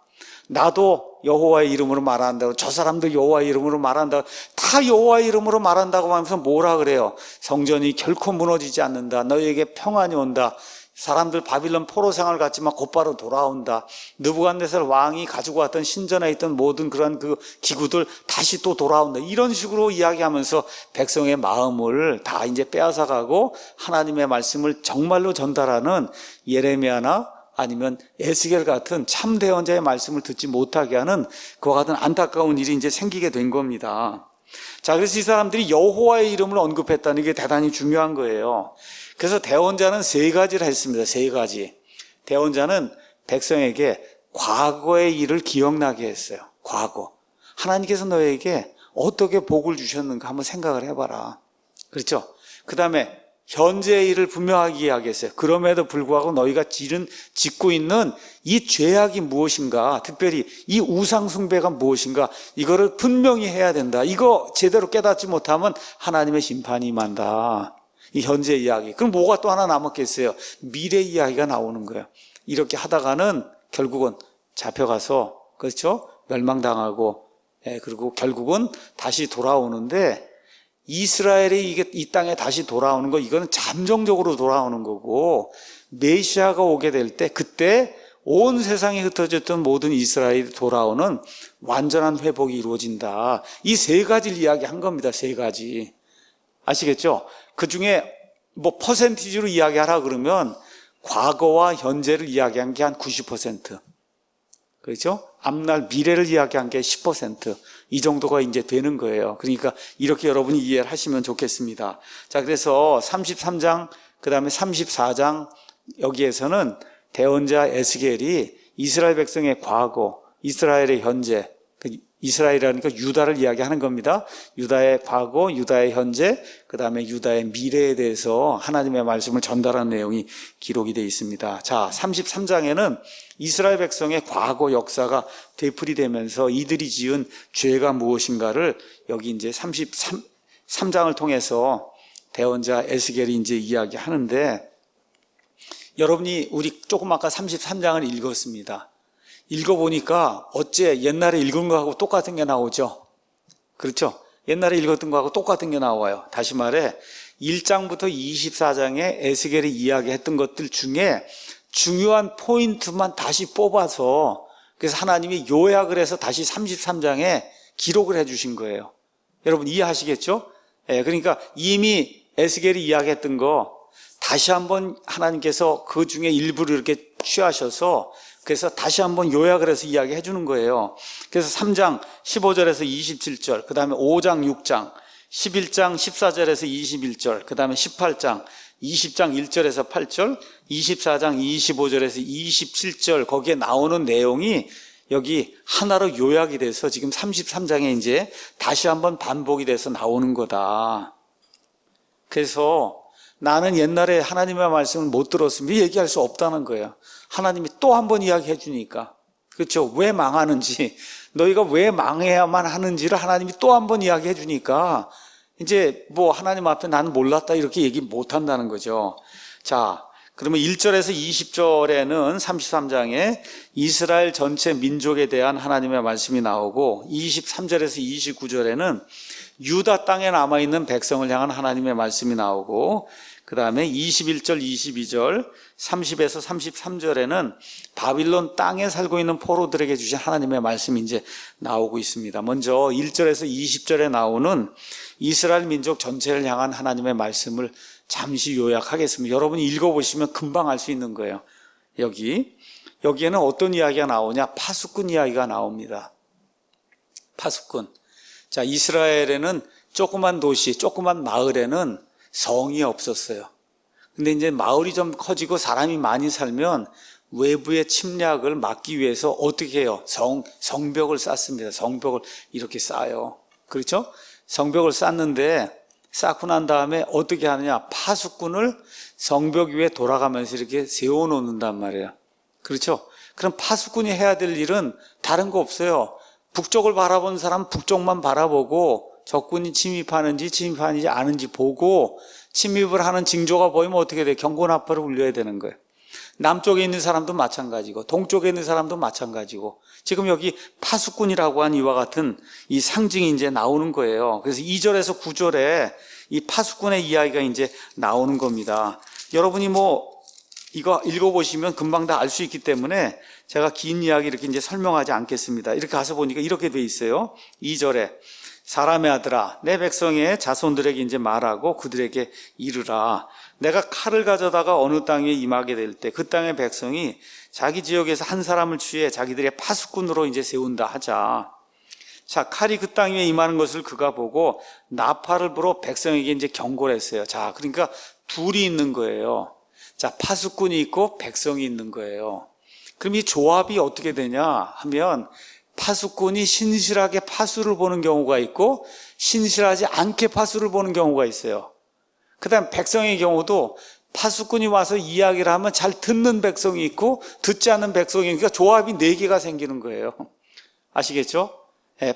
나도 여호와의 이름으로 말한다고, 저 사람도 여호와의 이름으로 말한다고, 다 여호와의 이름으로 말한다고 하면서 뭐라 그래요? 성전이 결코 무너지지 않는다, 너희에게 평안이 온다, 사람들 바빌론 포로 생활 갔지만 곧바로 돌아온다, 느부갓네살 왕이 가지고 왔던 신전에 있던 모든 그런 그 기구들 다시 또 돌아온다, 이런 식으로 이야기하면서 백성의 마음을 다 이제 빼앗아가고 하나님의 말씀을 정말로 전달하는 예레미야나 아니면 에스겔 같은 참 대언자의 말씀을 듣지 못하게 하는 그와 같은 안타까운 일이 이제 생기게 된 겁니다. 자, 그래서 이 사람들이 여호와의 이름을 언급했다는 게 대단히 중요한 거예요. 그래서 대언자는 세 가지를 했습니다. 세 가지. 대언자는 백성에게 과거의 일을 기억나게 했어요. 과거. 하나님께서 너에게 어떻게 복을 주셨는가 한번 생각을 해봐라. 그렇죠? 그 다음에 현재의 일을 분명하게 이야기했어요. 그럼에도 불구하고 너희가 짓고 있는 이 죄악이 무엇인가, 특별히 이 우상 숭배가 무엇인가, 이거를 분명히 해야 된다. 이거 제대로 깨닫지 못하면 하나님의 심판이 임한다. 이 현재 이야기. 그럼 뭐가 또 하나 남았겠어요? 미래 이야기가 나오는 거예요. 이렇게 하다가는 결국은 잡혀가서, 그렇죠? 멸망당하고, 그리고 결국은 다시 돌아오는데, 이스라엘이 이 땅에 다시 돌아오는 거, 이거는 잠정적으로 돌아오는 거고, 메시아가 오게 될 때, 그때 온 세상에 흩어졌던 모든 이스라엘이 돌아오는 완전한 회복이 이루어진다. 이 세 가지를 이야기한 겁니다. 세 가지. 아시겠죠? 그 중에 뭐 퍼센티지로 이야기하라 그러면 과거와 현재를 이야기한 게 한 90%. 그렇죠? 앞날 미래를 이야기한 게 10%. 이 정도가 이제 되는 거예요. 그러니까 이렇게 여러분이 이해를 하시면 좋겠습니다. 자, 그래서 33장, 그 다음에 34장, 여기에서는 대언자 에스겔이 이스라엘 백성의 과거, 이스라엘의 현재, 이스라엘이라니까 유다를 이야기하는 겁니다. 유다의 과거, 유다의 현재, 그 다음에 유다의 미래에 대해서 하나님의 말씀을 전달하는 내용이 기록이 되어 있습니다. 자, 33장에는 이스라엘 백성의 과거 역사가 되풀이되면서 이들이 지은 죄가 무엇인가를 여기 이제 33장을 통해서 대언자 에스겔이 이제 이야기하는데, 여러분이 우리 조금 아까 33장을 읽었습니다. 읽어보니까 어째 옛날에 읽은 거하고 똑같은 게 나오죠? 그렇죠? 옛날에 읽었던 거하고 똑같은 게 나와요. 다시 말해 1장부터 24장에 에스겔이 이야기했던 것들 중에 중요한 포인트만 다시 뽑아서, 그래서 하나님이 요약을 해서 다시 33장에 기록을 해 주신 거예요. 여러분 이해하시겠죠? 그러니까 이미 에스겔이 이야기했던 거 다시 한번 하나님께서 그 중에 일부를 이렇게 취하셔서 그래서 다시 한번 요약을 해서 이야기해 주는 거예요. 그래서 3장 15절에서 27절, 그 다음에 5장 6장, 11장 14절에서 21절, 그 다음에 18장 20장 1절에서 8절, 24장 25절에서 27절, 거기에 나오는 내용이 여기 하나로 요약이 돼서 지금 33장에 이제 다시 한번 반복이 돼서 나오는 거다. 그래서 나는 옛날에 하나님의 말씀을 못 들었으면 얘기할 수 없다는 거예요. 하나님이 또 한 번 이야기해 주니까. 그렇죠? 왜 망하는지, 너희가 왜 망해야만 하는지를 하나님이 또 한 번 이야기해 주니까 이제 뭐 하나님 앞에 나는 몰랐다 이렇게 얘기 못 한다는 거죠. 자, 그러면 1절에서 20절에는 33장에 이스라엘 전체 민족에 대한 하나님의 말씀이 나오고, 23절에서 29절에는 유다 땅에 남아있는 백성을 향한 하나님의 말씀이 나오고, 그 다음에 21절, 22절, 30에서 33절에는 바빌론 땅에 살고 있는 포로들에게 주신 하나님의 말씀이 이제 나오고 있습니다. 먼저 1절에서 20절에 나오는 이스라엘 민족 전체를 향한 하나님의 말씀을 잠시 요약하겠습니다. 여러분이 읽어보시면 금방 알 수 있는 거예요. 여기에는 어떤 이야기가 나오냐? 파수꾼 이야기가 나옵니다. 파수꾼. 자, 이스라엘에는 조그만 도시, 조그만 마을에는 성이 없었어요. 근데 이제 마을이 좀 커지고 사람이 많이 살면 외부의 침략을 막기 위해서 어떻게 해요? 성벽을 쌓습니다. 성벽을 이렇게 쌓아요. 그렇죠? 성벽을 쌓는데, 쌓고 난 다음에 어떻게 하느냐? 파수꾼을 성벽 위에 돌아가면서 이렇게 세워놓는단 말이에요. 그렇죠? 그럼 파수꾼이 해야 될 일은 다른 거 없어요. 북쪽을 바라본 사람은 북쪽만 바라보고, 적군이 침입하는지 않은지 보고, 침입을 하는 징조가 보이면 어떻게 돼요? 경고나팔을 울려야 되는 거예요. 남쪽에 있는 사람도 마찬가지고 동쪽에 있는 사람도 마찬가지고, 지금 여기 파수꾼이라고 한 이와 같은 이 상징이 이제 나오는 거예요. 그래서 2절에서 9절에 이 파수꾼의 이야기가 이제 나오는 겁니다. 여러분이 뭐 이거 읽어보시면 금방 다 알 수 있기 때문에 제가 긴 이야기 이렇게 이제 설명하지 않겠습니다. 이렇게 가서 보니까 이렇게 돼 있어요. 2절에 사람의 아들아, 내 백성의 자손들에게 이제 말하고 그들에게 이르라. 내가 칼을 가져다가 어느 땅에 임하게 될 때 그 땅의 백성이 자기 지역에서 한 사람을 취해 자기들의 파수꾼으로 이제 세운다 하자. 자, 칼이 그 땅 위에 임하는 것을 그가 보고 나팔을 불어 백성에게 이제 경고를 했어요. 자, 그러니까 둘이 있는 거예요. 자, 파수꾼이 있고 백성이 있는 거예요. 그럼 이 조합이 어떻게 되냐 하면, 파수꾼이 신실하게 파수를 보는 경우가 있고 신실하지 않게 파수를 보는 경우가 있어요. 그 다음 백성의 경우도 파수꾼이 와서 이야기를 하면 잘 듣는 백성이 있고 듣지 않는 백성이 있으니까 조합이 4개가 생기는 거예요. 아시겠죠?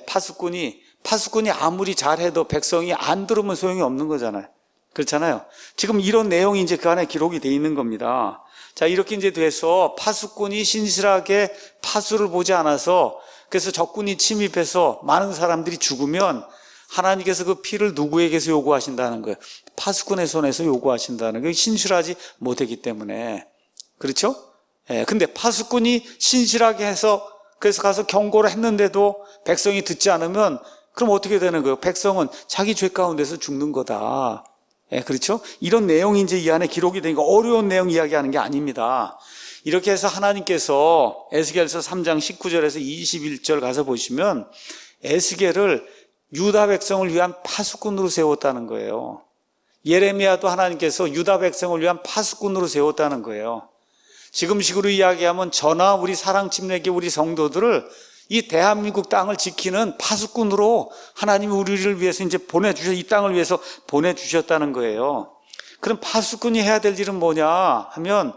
파수꾼이 아무리 잘해도 백성이 안 들으면 소용이 없는 거잖아요. 그렇잖아요. 지금 이런 내용이 이제 그 안에 기록이 돼 있는 겁니다. 자, 이렇게 이제 돼서 파수꾼이 신실하게 파수를 보지 않아서, 그래서 적군이 침입해서 많은 사람들이 죽으면 하나님께서 그 피를 누구에게서 요구하신다는 거예요? 파수꾼의 손에서 요구하신다는 거예요. 신실하지 못했기 때문에. 그렇죠? 근데 파수꾼이 신실하게 해서 그래서 가서 경고를 했는데도 백성이 듣지 않으면 그럼 어떻게 되는 거예요? 백성은 자기 죄 가운데서 죽는 거다. 그렇죠? 이런 내용이 이제 이 안에 기록이 되니까 어려운 내용 이야기하는 게 아닙니다. 이렇게 해서 하나님께서 에스겔서 3장 19절에서 21절 가서 보시면 에스겔을 유다 백성을 위한 파수꾼으로 세웠다는 거예요. 예레미야도 하나님께서 유다 백성을 위한 파수꾼으로 세웠다는 거예요. 지금식으로 이야기하면 저나 우리 사랑침례교 우리 성도들을 이 대한민국 땅을 지키는 파수꾼으로 하나님이 우리를 위해서 이제 이 땅을 위해서 보내주셨다는 거예요. 그럼 파수꾼이 해야 될 일은 뭐냐 하면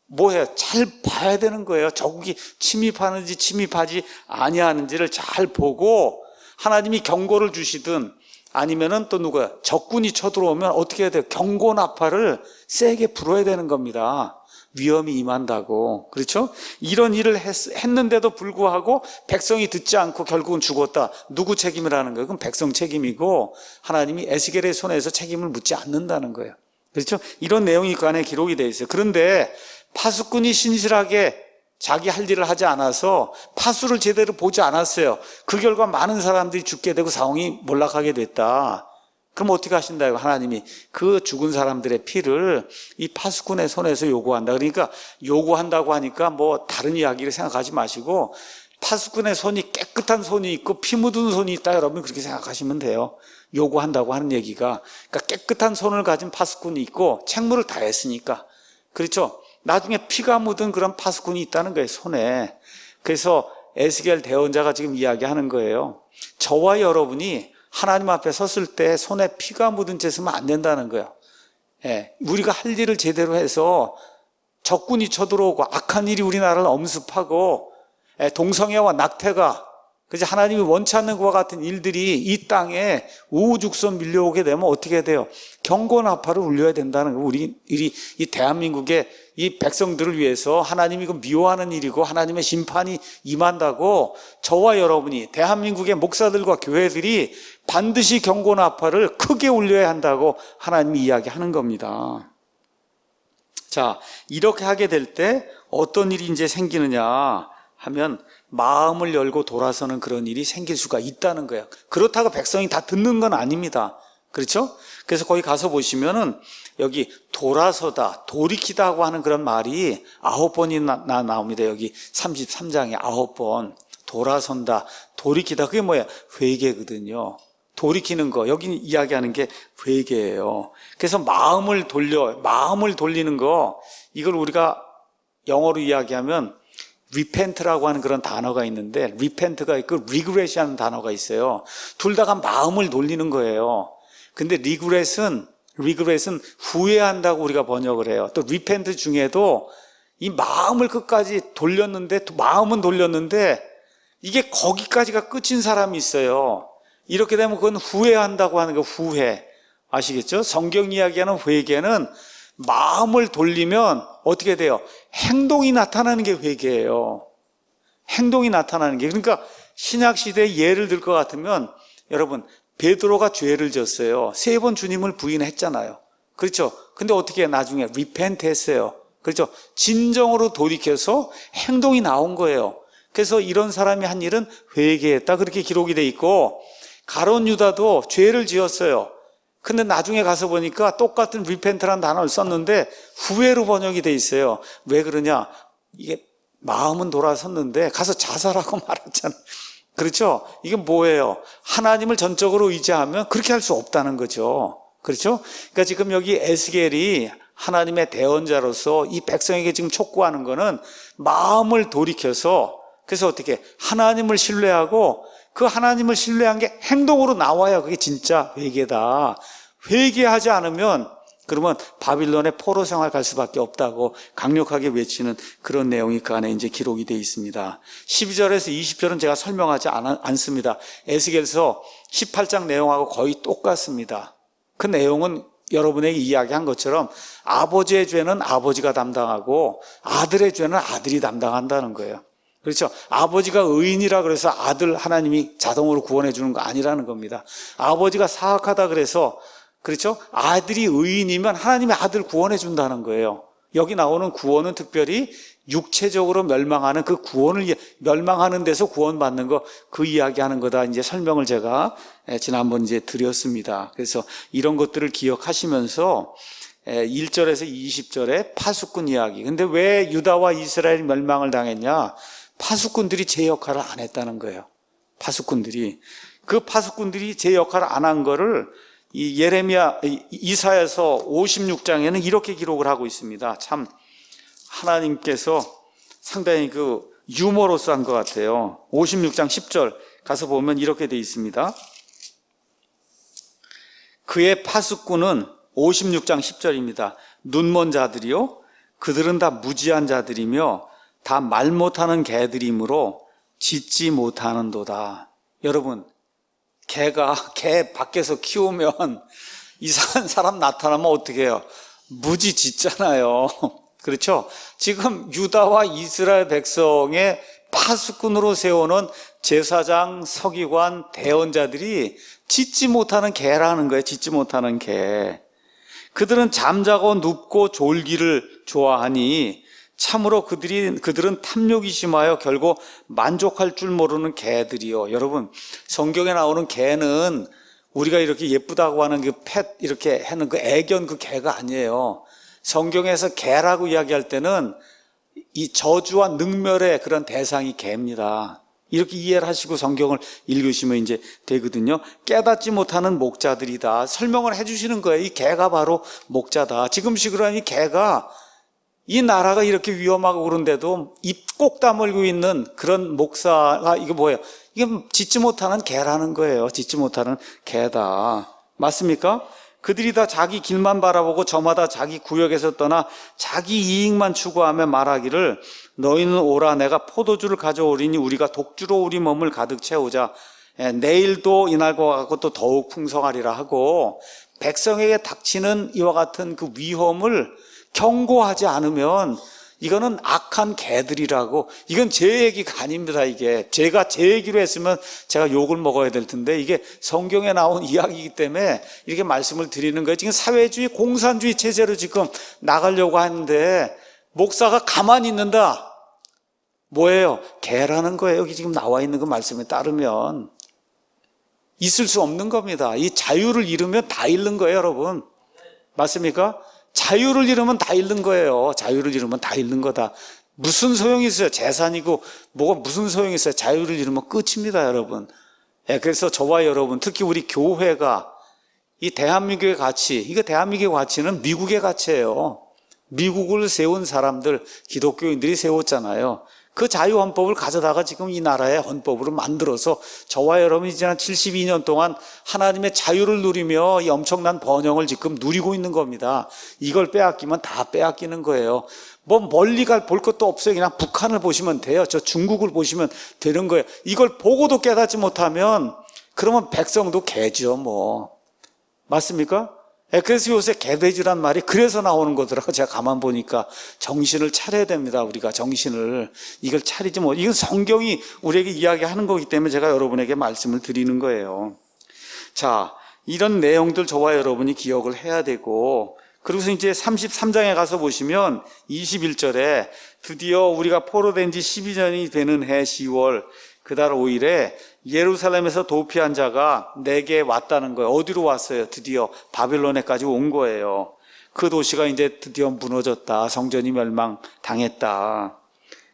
뭐예요? 잘 봐야 되는 거예요. 적국이 침입하는지 침입하지 아니하는지를 잘 보고 하나님이 경고를 주시든 아니면은 또 누구야? 적군이 쳐들어오면 어떻게 해야 돼요? 경고 나팔을 세게 불어야 되는 겁니다. 위험이 임한다고. 그렇죠? 이런 일을 했는데도 불구하고 백성이 듣지 않고 결국은 죽었다. 누구 책임이라는 거예요? 그럼 백성 책임이고 하나님이 에스겔의 손에서 책임을 묻지 않는다는 거예요. 그렇죠? 이런 내용이 그 안에 기록이 되어 있어요. 그런데 파수꾼이 신실하게 자기 할 일을 하지 않아서 파수를 제대로 보지 않았어요. 그 결과 많은 사람들이 죽게 되고 상황이 몰락하게 됐다. 그럼 어떻게 하신다고? 하나님이 그 죽은 사람들의 피를 이 파수꾼의 손에서 요구한다. 그러니까 요구한다고 하니까 뭐 다른 이야기를 생각하지 마시고 파수꾼의 손이 깨끗한 손이 있고 피 묻은 손이 있다. 여러분 그렇게 생각하시면 돼요. 요구한다고 하는 얘기가 그러니까 깨끗한 손을 가진 파수꾼이 있고 책무를 다했으니까. 그렇죠? 나중에 피가 묻은 그런 파수꾼이 있다는 거예요, 손에. 그래서 에스겔 대언자가 지금 이야기하는 거예요. 저와 여러분이 하나님 앞에 섰을 때 손에 피가 묻은 채 서면 안 된다는 거예요. 예, 우리가 할 일을 제대로 해서 적군이 쳐들어오고 악한 일이 우리나라를 엄습하고 동성애와 낙태가 그래서 하나님이 원치 않는 것과 같은 일들이 이 땅에 우후죽순 밀려오게 되면 어떻게 돼요? 경고 나팔을 울려야 된다는 거예요. 우리 이 대한민국의 이 백성들을 위해서 하나님이 그 미워하는 일이고 하나님의 심판이 임한다고 저와 여러분이 대한민국의 목사들과 교회들이 반드시 경고 나팔을 크게 울려야 한다고 하나님이 이야기하는 겁니다. 자, 이렇게 하게 될 때 어떤 일이 이제 생기느냐 하면 마음을 열고 돌아서는 그런 일이 생길 수가 있다는 거예요. 그렇다고 백성이 다 듣는 건 아닙니다. 그렇죠? 그래서 거기 가서 보시면은 여기 돌아서다, 돌이키다고 하는 그런 말이 9번이 나옵니다. 여기 33장에 9번. 돌아선다, 돌이키다. 그게 뭐야? 회개거든요. 돌이키는 거. 여기 이야기하는 게 회개예요. 그래서 마음을 돌리는 거. 이걸 우리가 영어로 이야기하면 repent라고 하는 그런 단어가 있는데 repent가 있고 regret이라는 단어가 있어요. 둘 다가 마음을 돌리는 거예요. 근데 regret은 후회한다고 우리가 번역을 해요. 또 repent 중에도 이 마음을 끝까지 돌렸는데 마음은 돌렸는데 이게 거기까지가 끝인 사람이 있어요. 이렇게 되면 그건 후회한다고 하는 거 후회. 아시겠죠? 성경 이야기하는 회개는 마음을 돌리면 어떻게 돼요? 행동이 나타나는 게 회개예요. 행동이 나타나는 게. 그러니까 신약시대에 예를 들 것 같으면 여러분 베드로가 죄를 졌어요. 3번 주님을 부인했잖아요. 그렇죠? 근데 어떻게 나중에 repent 했어요. 그렇죠? 진정으로 돌이켜서 행동이 나온 거예요. 그래서 이런 사람이 한 일은 회개했다. 그렇게 기록이 돼 있고 가룟 유다도 죄를 지었어요. 근데 나중에 가서 보니까 똑같은 repent라는 단어를 썼는데 후회로 번역이 돼 있어요. 왜 그러냐? 이게 마음은 돌아섰는데 가서 자살하고 말았잖아. 그렇죠? 이게 뭐예요? 하나님을 전적으로 의지하면 그렇게 할 수 없다는 거죠. 그렇죠? 그러니까 지금 여기 에스겔이 하나님의 대언자로서 이 백성에게 지금 촉구하는 거는 마음을 돌이켜서 그래서 어떻게 하나님을 신뢰하고 그 하나님을 신뢰한 게 행동으로 나와야 그게 진짜 회개다. 회개하지 않으면 그러면 바빌론의 포로 생활 갈 수밖에 없다고 강력하게 외치는 그런 내용이 그 안에 이제 기록이 되어 있습니다. 12절에서 20절은 제가 설명하지 않습니다. 에스겔서 18장 내용하고 거의 똑같습니다. 그 내용은 여러분에게 이야기한 것처럼 아버지의 죄는 아버지가 담당하고 아들의 죄는 아들이 담당한다는 거예요. 그렇죠? 아버지가 의인이라 그래서 아들 하나님이 자동으로 구원해 주는 거 아니라는 겁니다. 아버지가 사악하다 그래서 그렇죠? 아들이 의인이면 하나님의 아들 구원해 준다는 거예요. 여기 나오는 구원은 특별히 육체적으로 멸망하는 그 구원을 멸망하는 데서 구원받는 거 그 이야기하는 거다. 이제 설명을 제가 지난번 이제 드렸습니다. 그래서 이런 것들을 기억하시면서 1절에서 20절에 파수꾼 이야기. 근데 왜 유다와 이스라엘이 멸망을 당했냐? 파수꾼들이 제 역할을 안 했다는 거예요. 파수꾼들이. 그 파수꾼들이 제 역할을 안 한 거를 이 이사야서 56장에는 이렇게 기록을 하고 있습니다. 참 하나님께서 상당히 그 유머로서 한 것 같아요. 56장 10절 가서 보면 이렇게 돼 있습니다. 그의 파수꾼은 56장 10절입니다. 눈먼 자들이요 그들은 다 무지한 자들이며 다 말 못하는 개들이므로 짖지 못하는도다. 여러분, 개 밖에서 키우면 이상한 사람 나타나면 어떻게 해요? 무지 짖잖아요. 그렇죠? 지금 유다와 이스라엘 백성의 파수꾼으로 세우는 제사장, 서기관, 대언자들이 짖지 못하는 개라는 거예요. 짖지 못하는 개. 그들은 잠자고 눕고 졸기를 좋아하니 참으로 그들은 탐욕이 심하여 결국 만족할 줄 모르는 개들이요. 여러분, 성경에 나오는 개는 우리가 이렇게 예쁘다고 하는 그 펫 이렇게 하는 그 애견 그 개가 아니에요. 성경에서 개라고 이야기할 때는 이 저주와 능멸의 그런 대상이 개입니다. 이렇게 이해를 하시고 성경을 읽으시면 이제 되거든요. 깨닫지 못하는 목자들이다. 설명을 해주시는 거예요. 이 개가 바로 목자다. 지금식으로 하니 개가 이 나라가 이렇게 위험하고 그런데도 입 꼭 다물고 있는 그런 목사가 이거 뭐예요? 이게 짖지 못하는 개라는 거예요. 짖지 못하는 개다. 맞습니까? 그들이 다 자기 길만 바라보고 저마다 자기 구역에서 떠나 자기 이익만 추구하며 말하기를 너희는 오라 내가 포도주를 가져오리니 우리가 독주로 우리 몸을 가득 채우자. 내일도 이날과 같고 또 더욱 풍성하리라 하고 백성에게 닥치는 이와 같은 그 위험을 경고하지 않으면 이거는 악한 개들이라고. 이건 제 얘기가 아닙니다. 이게 제가 제 얘기로 했으면 제가 욕을 먹어야 될 텐데 이게 성경에 나온 이야기이기 때문에 이렇게 말씀을 드리는 거예요. 지금 사회주의 공산주의 체제로 지금 나가려고 하는데 목사가 가만히 있는다. 뭐예요? 개라는 거예요. 여기 지금 나와 있는 그 말씀에 따르면 있을 수 없는 겁니다. 이 자유를 잃으면 다 잃는 거예요, 여러분. 맞습니까? 자유를 잃으면 다 잃는 거예요. 자유를 잃으면 다 잃는 거다. 무슨 소용이 있어요? 재산이고 뭐가 무슨 소용이 있어요? 자유를 잃으면 끝입니다, 여러분. 그래서 저와 여러분, 특히 우리 교회가 이 대한민국의 가치, 이거 대한민국의 가치는 미국의 가치예요. 미국을 세운 사람들, 기독교인들이 세웠잖아요. 그 자유헌법을 가져다가 지금 이 나라의 헌법으로 만들어서 저와 여러분이 지난 72년 동안 하나님의 자유를 누리며 이 엄청난 번영을 지금 누리고 있는 겁니다. 이걸 빼앗기면 다 빼앗기는 거예요. 뭐 멀리 볼 것도 없어요. 그냥 북한을 보시면 돼요. 저 중국을 보시면 되는 거예요. 이걸 보고도 깨닫지 못하면 그러면 백성도 개죠, 뭐. 맞습니까? 그래서 요새 개돼지란 말이 그래서 나오는 거더라고요. 제가 가만 보니까 정신을 차려야 됩니다. 우리가 정신을. 이걸 차리지 못. 이건 성경이 우리에게 이야기하는 거기 때문에 제가 여러분에게 말씀을 드리는 거예요. 자, 이런 내용들 저와 여러분이 기억을 해야 되고, 그리고서 이제 33장에 가서 보시면 21절에 드디어 우리가 포로된 지 12년이 되는 해 10월 그달 5일에 예루살렘에서 도피한 자가 내게 왔다는 거예요. 어디로 왔어요? 드디어 바빌론에까지 온 거예요. 그 도시가 이제 드디어 무너졌다. 성전이 멸망당했다.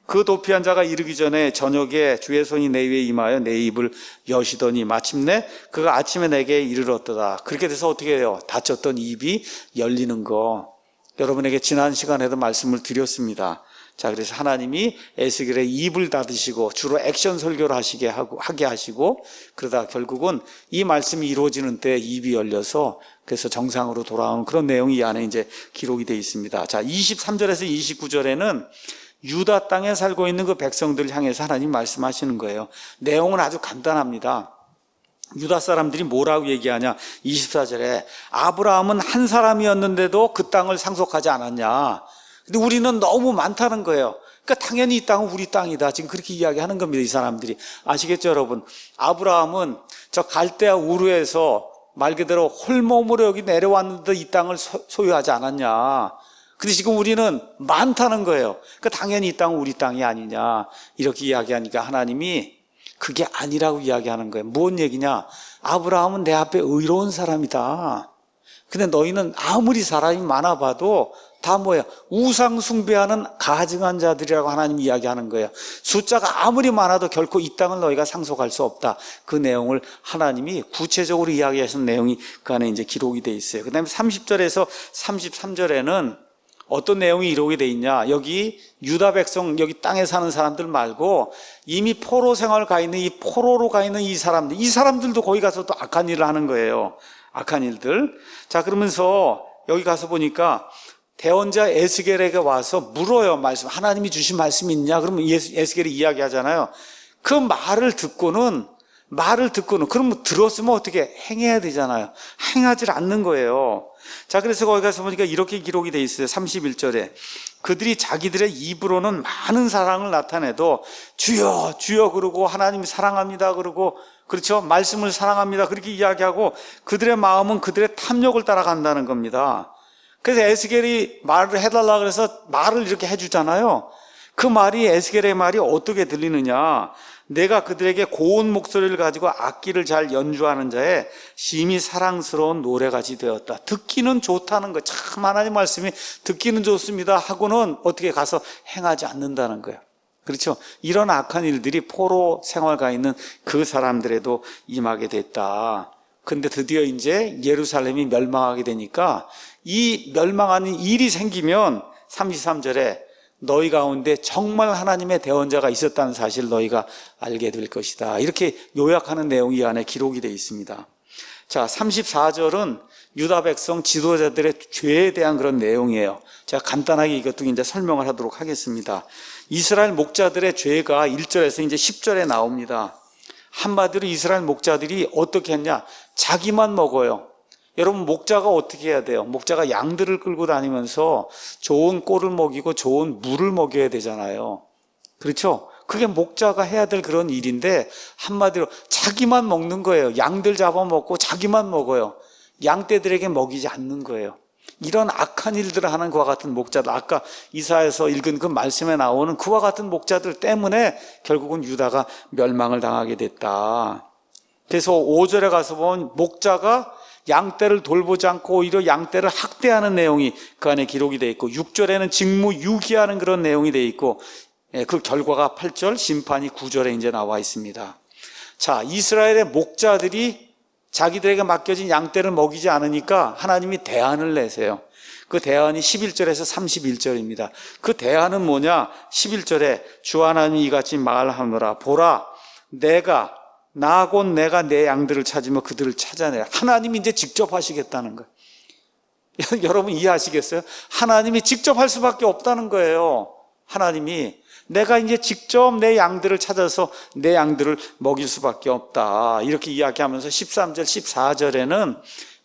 그 도피한 자가 이르기 전에 저녁에 주의 손이 내 위에 임하여 내 입을 여시더니 마침내 그가 아침에 내게 이르렀도다. 그렇게 돼서 어떻게 해요? 닫혔던 입이 열리는 거. 여러분에게 지난 시간에도 말씀을 드렸습니다. 자, 그래서 하나님이 에스겔의 입을 닫으시고 주로 액션 설교를 하게 하시고 그러다 결국은 이 말씀이 이루어지는 때 입이 열려서 그래서 정상으로 돌아오는 그런 내용이 이 안에 이제 기록이 되어 있습니다. 자, 23절에서 29절에는 유다 땅에 살고 있는 그 백성들을 향해서 하나님 말씀하시는 거예요. 내용은 아주 간단합니다. 유다 사람들이 뭐라고 얘기하냐? 24절에 아브라함은 한 사람이었는데도 그 땅을 상속하지 않았냐? 근데 우리는 너무 많다는 거예요. 그러니까 당연히 이 땅은 우리 땅이다. 지금 그렇게 이야기하는 겁니다. 이 사람들이. 아시겠죠, 여러분? 아브라함은 저 갈대아 우르에서 말 그대로 홀몸으로 여기 내려왔는데 이 땅을 소유하지 않았냐? 근데 지금 우리는 많다는 거예요. 그러니까 당연히 이 땅은 우리 땅이 아니냐? 이렇게 이야기하니까 하나님이 그게 아니라고 이야기하는 거예요. 뭔 얘기냐? 아브라함은 내 앞에 의로운 사람이다. 근데 너희는 아무리 사람이 많아봐도 다 뭐야? 우상 숭배하는 가증한 자들이라고 하나님 이야기하는 거예요. 숫자가 아무리 많아도 결코 이 땅을 너희가 상속할 수 없다. 그 내용을 하나님이 구체적으로 이야기하신 내용이 그 안에 이제 기록이 돼 있어요. 그 다음에 30절에서 33절에는 어떤 내용이 이루어지게 돼 있냐? 여기 유다 백성, 여기 땅에 사는 사람들 말고 이미 포로 생활 가 있는, 이 포로로 가 있는 이 사람들도 거기 가서 또 악한 일을 하는 거예요. 악한 일들. 자, 그러면서 여기 가서 보니까 대언자 에스겔에게 와서 물어요. 말씀, 하나님이 주신 말씀이 있냐? 그러면 에스겔이 이야기하잖아요. 그 말을 듣고는 그러면 들었으면 어떻게 행해야 되잖아요. 행하지 않는 거예요. 자, 그래서 거기 가서 보니까 이렇게 기록이 돼 있어요. 31절에 그들이 자기들의 입으로는 많은 사랑을 나타내도 주여 주여 그러고 하나님 사랑합니다 그러고, 그렇죠, 말씀을 사랑합니다 그렇게 이야기하고 그들의 마음은 그들의 탐욕을 따라간다는 겁니다. 그래서 에스겔이 말을 해달라 그래서 말을 이렇게 해주잖아요. 그 말이, 에스겔의 말이 어떻게 들리느냐? 내가 그들에게 고운 목소리를 가지고 악기를 잘 연주하는 자의 심히 사랑스러운 노래같이 되었다. 듣기는 좋다는 거예요. 참 하나님 말씀이 듣기는 좋습니다 하고는 어떻게 가서 행하지 않는다는 거예요. 그렇죠? 이런 악한 일들이 포로 생활가 있는 그 사람들에도 임하게 됐다. 근데 드디어 이제 예루살렘이 멸망하게 되니까 이 멸망하는 일이 생기면 33절에 너희 가운데 정말 하나님의 대언자가 있었다는 사실을 너희가 알게 될 것이다. 이렇게 요약하는 내용이 이 안에 기록이 되어 있습니다. 자, 34절은 유다 백성 지도자들의 죄에 대한 그런 내용이에요. 제가 간단하게 이것도 이제 설명을 하도록 하겠습니다. 이스라엘 목자들의 죄가 1절에서 이제 10절에 나옵니다. 한마디로 이스라엘 목자들이 어떻게 했냐? 자기만 먹어요. 여러분, 목자가 어떻게 해야 돼요? 목자가 양들을 끌고 다니면서 좋은 꼴을 먹이고 좋은 물을 먹여야 되잖아요. 그렇죠? 그게 목자가 해야 될 그런 일인데 한마디로 자기만 먹는 거예요. 양들 잡아먹고 자기만 먹어요. 양떼들에게 먹이지 않는 거예요. 이런 악한 일들을 하는 그와 같은 목자들, 아까 이사야서 읽은 그 말씀에 나오는 그와 같은 목자들 때문에 결국은 유다가 멸망을 당하게 됐다. 그래서 5절에 가서 보면 목자가 양떼를 돌보지 않고 오히려 양떼를 학대하는 내용이 그 안에 기록이 되어 있고, 6절에는 직무유기하는 그런 내용이 되어 있고, 그 결과가 8절, 심판이 9절에 이제 나와 있습니다. 자, 이스라엘의 목자들이 자기들에게 맡겨진 양떼를 먹이지 않으니까 하나님이 대안을 내세요. 그 대안이 11절에서 31절입니다. 그 대안은 뭐냐? 11절에 주 하나님이 이같이 말하노라. 보라, 나 곧 내가 내 양들을 찾으며 그들을 찾아내라. 하나님이 이제 직접 하시겠다는 거예요. 여러분 이해하시겠어요? 하나님이 직접 할 수밖에 없다는 거예요. 하나님이 내가 이제 직접 내 양들을 찾아서 내 양들을 먹일 수밖에 없다. 이렇게 이야기하면서 13절, 14절에는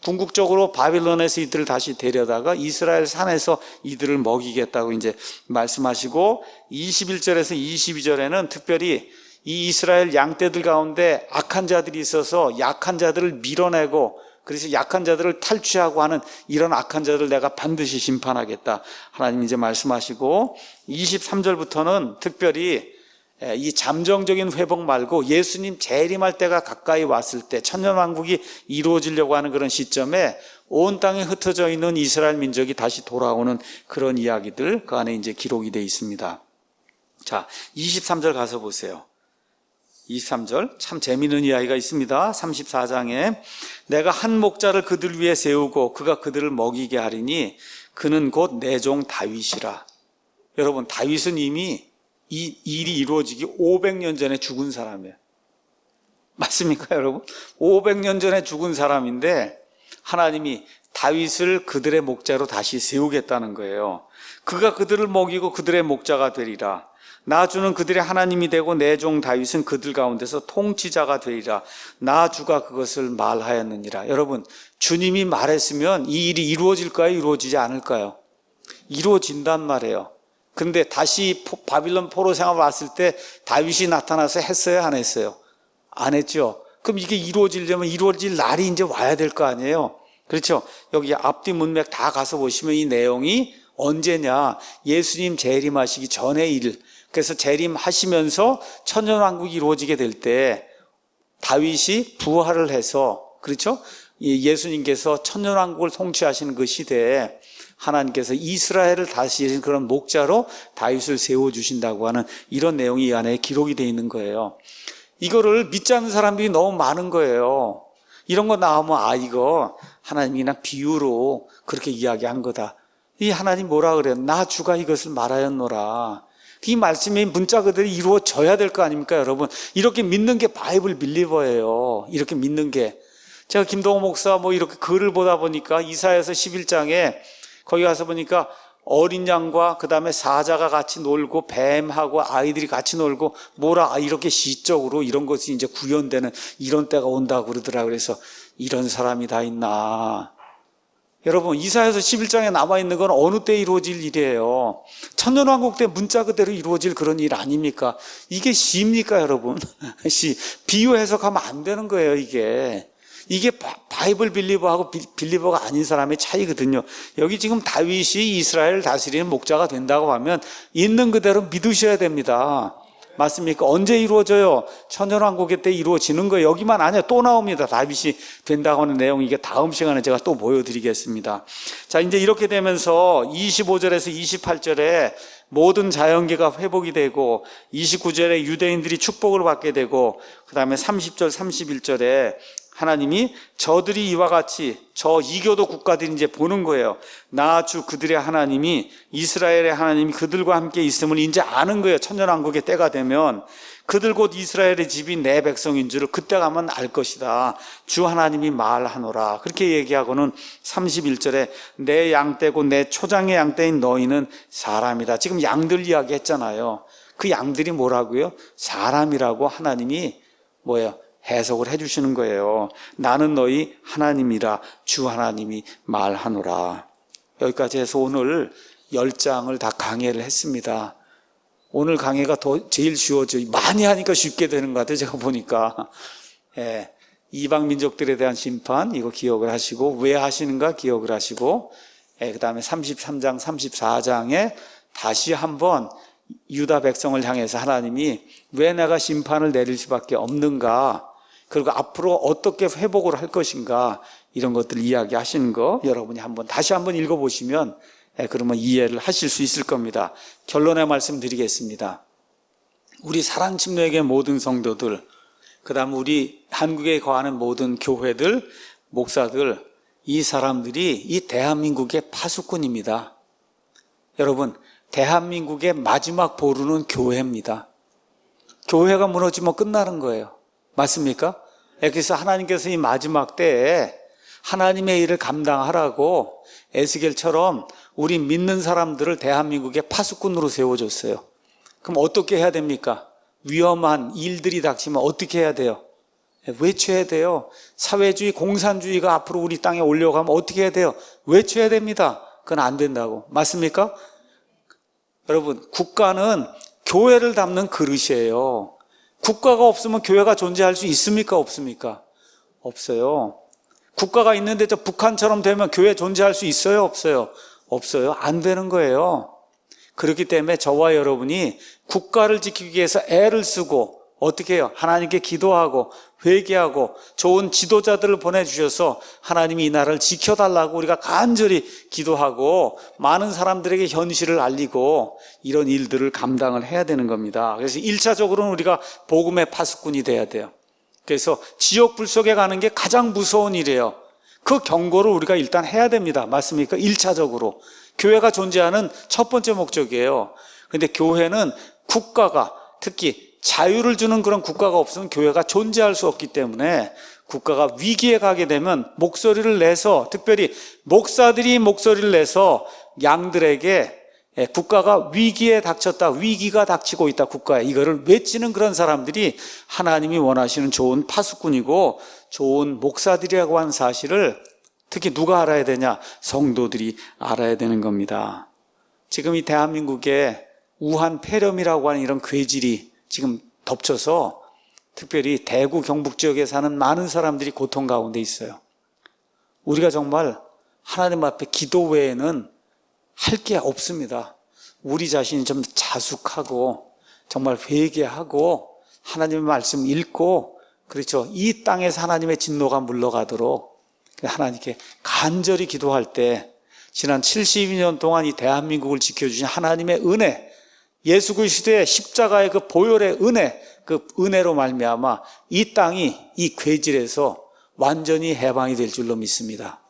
궁극적으로 바빌론에서 이들을 다시 데려다가 이스라엘 산에서 이들을 먹이겠다고 이제 말씀하시고, 21절에서 22절에는 특별히 이 이스라엘 양떼들 가운데 악한 자들이 있어서 약한 자들을 밀어내고, 그래서 약한 자들을 탈취하고 하는 이런 악한 자들을 내가 반드시 심판하겠다. 하나님 이제 말씀하시고, 23절부터는 특별히 이 잠정적인 회복 말고 예수님 재림할 때가 가까이 왔을 때, 천년왕국이 이루어지려고 하는 그런 시점에 온 땅에 흩어져 있는 이스라엘 민족이 다시 돌아오는 그런 이야기들 그 안에 이제 기록이 되어 있습니다. 자, 23절 가서 보세요. 23절 참 재미있는 이야기가 있습니다. 34장에 내가 한 목자를 그들 위에 세우고 그가 그들을 먹이게 하리니 그는 곧 내 종 다윗이라. 여러분, 다윗은 이미 이 일이 이루어지기 500년 전에 죽은 사람이에요. 맞습니까, 여러분? 500년 전에 죽은 사람인데 하나님이 다윗을 그들의 목자로 다시 세우겠다는 거예요. 그가 그들을 먹이고 그들의 목자가 되리라. 나 주는 그들의 하나님이 되고 내 종 다윗은 그들 가운데서 통치자가 되리라. 나 주가 그것을 말하였느니라. 여러분, 주님이 말했으면 이 일이 이루어질까요? 이루어지지 않을까요? 이루어진단 말이에요. 그런데 다시 바빌론 포로 생활 왔을 때 다윗이 나타나서 했어요? 안 했어요? 안 했죠. 그럼 이게 이루어지려면 이루어질 날이 이제 와야 될 거 아니에요? 그렇죠? 여기 앞뒤 문맥 다 가서 보시면 이 내용이 언제냐? 예수님 재림하시기 전의 일. 그래서 재림하시면서 천년왕국이 이루어지게 될 때 다윗이 부활을 해서, 그렇죠? 예수님께서 천년왕국을 통치하시는 그 시대에 하나님께서 이스라엘을 다스리는 그런 목자로 다윗을 세워주신다고 하는 이런 내용이 이 안에 기록이 되어 있는 거예요. 이거를 믿지 않는 사람들이 너무 많은 거예요. 이런 거 나오면 이거 하나님이 그냥 비유로 그렇게 이야기한 거다. 이 하나님 뭐라 그래요? 나 주가 이것을 말하였노라. 이 말씀이 문자 그대로 이루어져야 될 거 아닙니까, 여러분? 이렇게 믿는 게 바이블 빌리버예요. 이렇게 믿는 게. 제가 김동호 목사 이렇게 글을 보다 보니까 이사야서 11장에 거기 가서 보니까 어린 양과 그 다음에 사자가 같이 놀고 뱀하고 아이들이 같이 놀고 이렇게 시적으로 이런 것이 이제 구현되는 이런 때가 온다고 그러더라고요. 그래서 이런 사람이 다 있나. 여러분, 이사야서 11장에 남아있는 건 어느 때 이루어질 일이에요? 천년왕국 때 문자 그대로 이루어질 그런 일 아닙니까? 이게 시입니까, 여러분? 비유 해석하면 안 되는 거예요, 이게. 이게 바이블 빌리버하고 빌리버가 아닌 사람의 차이거든요. 여기 지금 다윗이 이스라엘을 다스리는 목자가 된다고 하면 있는 그대로 믿으셔야 됩니다. 맞습니까? 언제 이루어져요? 천년왕국의 때 이루어지는 거예요. 여기만 아니야. 또 나옵니다. 다윗이 된다고 하는 내용, 이게 다음 시간에 제가 또 보여드리겠습니다. 자, 이제 이렇게 되면서 25절에서 28절에 모든 자연계가 회복이 되고 29절에 유대인들이 축복을 받게 되고 그 다음에 30절, 31절에 하나님이 저들이 이와 같이 저 이교도 국가들이 이제 보는 거예요. 나 주 그들의 하나님이 이스라엘의 하나님이 그들과 함께 있음을 이제 아는 거예요. 천년왕국의 때가 되면 그들 곧 이스라엘의 집이 내 백성인 줄을 그때 가면 알 것이다. 주 하나님이 말하노라. 그렇게 얘기하고는 31절에 내 양떼고 내 초장의 양떼인 너희는 사람이다. 지금 양들 이야기 했잖아요. 그 양들이 뭐라고요? 사람이라고 하나님이 해석을 해주시는 거예요. 나는 너희 하나님이라 주 하나님이 말하노라. 여기까지 해서 오늘 10장을 다 강해를 했습니다. 오늘 강해가 제일 쉬워져요. 많이 하니까 쉽게 되는 것 같아요. 제가 보니까. 이방 민족들에 대한 심판 이거 기억을 하시고 왜 하시는가 기억을 하시고 그 다음에 33장 34장에 다시 한번 유다 백성을 향해서 하나님이 왜 내가 심판을 내릴 수밖에 없는가, 그리고 앞으로 어떻게 회복을 할 것인가, 이런 것들 이야기하시는 거 여러분이 다시 한번 읽어보시면 그러면 이해를 하실 수 있을 겁니다. 결론의 말씀 드리겠습니다. 우리 사랑침례교회 모든 성도들, 그 다음 우리 한국에 거하는 모든 교회들, 목사들, 이 사람들이 이 대한민국의 파수꾼입니다. 여러분, 대한민국의 마지막 보루는 교회입니다. 교회가 무너지면 끝나는 거예요. 맞습니까? 그래서 하나님께서 이 마지막 때에 하나님의 일을 감당하라고 에스겔처럼 우리 믿는 사람들을 대한민국의 파수꾼으로 세워줬어요. 그럼 어떻게 해야 됩니까? 위험한 일들이 닥치면 어떻게 해야 돼요? 외쳐야 돼요. 사회주의, 공산주의가 앞으로 우리 땅에 올려가면 어떻게 해야 돼요? 외쳐야 됩니다. 그건 안 된다고. 맞습니까? 여러분, 국가는 교회를 담는 그릇이에요. 국가가 없으면 교회가 존재할 수 있습니까? 없습니까? 없어요. 국가가 있는데 저 북한처럼 되면 교회 존재할 수 있어요? 없어요? 없어요. 안 되는 거예요. 그렇기 때문에 저와 여러분이 국가를 지키기 위해서 애를 쓰고 어떻게 해요? 하나님께 기도하고 회개하고 좋은 지도자들을 보내주셔서 하나님이 이 나라를 지켜달라고 우리가 간절히 기도하고 많은 사람들에게 현실을 알리고 이런 일들을 감당을 해야 되는 겁니다. 그래서 1차적으로는 우리가 복음의 파수꾼이 돼야 돼요. 그래서 지옥 불 속에 가는 게 가장 무서운 일이에요. 그 경고를 우리가 일단 해야 됩니다. 맞습니까? 1차적으로. 교회가 존재하는 첫 번째 목적이에요. 그런데 교회는 국가가, 특히 자유를 주는 그런 국가가 없으면 교회가 존재할 수 없기 때문에 국가가 위기에 가게 되면 목소리를 내서, 특별히 목사들이 목소리를 내서 양들에게 국가가 위기에 닥쳤다, 위기가 닥치고 있다, 국가에, 이거를 외치는 그런 사람들이 하나님이 원하시는 좋은 파수꾼이고 좋은 목사들이라고 하는 사실을 특히 누가 알아야 되냐? 성도들이 알아야 되는 겁니다. 지금 이 대한민국에 우한 폐렴이라고 하는 이런 괴질이 지금 덮쳐서 특별히 대구 경북 지역에 사는 많은 사람들이 고통 가운데 있어요. 우리가 정말 하나님 앞에 기도 외에는 할 게 없습니다. 우리 자신이 좀 자숙하고 정말 회개하고 하나님의 말씀 읽고, 그렇죠, 이 땅에서 하나님의 진노가 물러가도록 하나님께 간절히 기도할 때 지난 72년 동안 이 대한민국을 지켜주신 하나님의 은혜, 예수 그리스도의 십자가의 그 보혈의 은혜, 그 은혜로 말미암아 이 땅이 이 괴질에서 완전히 해방이 될 줄로 믿습니다.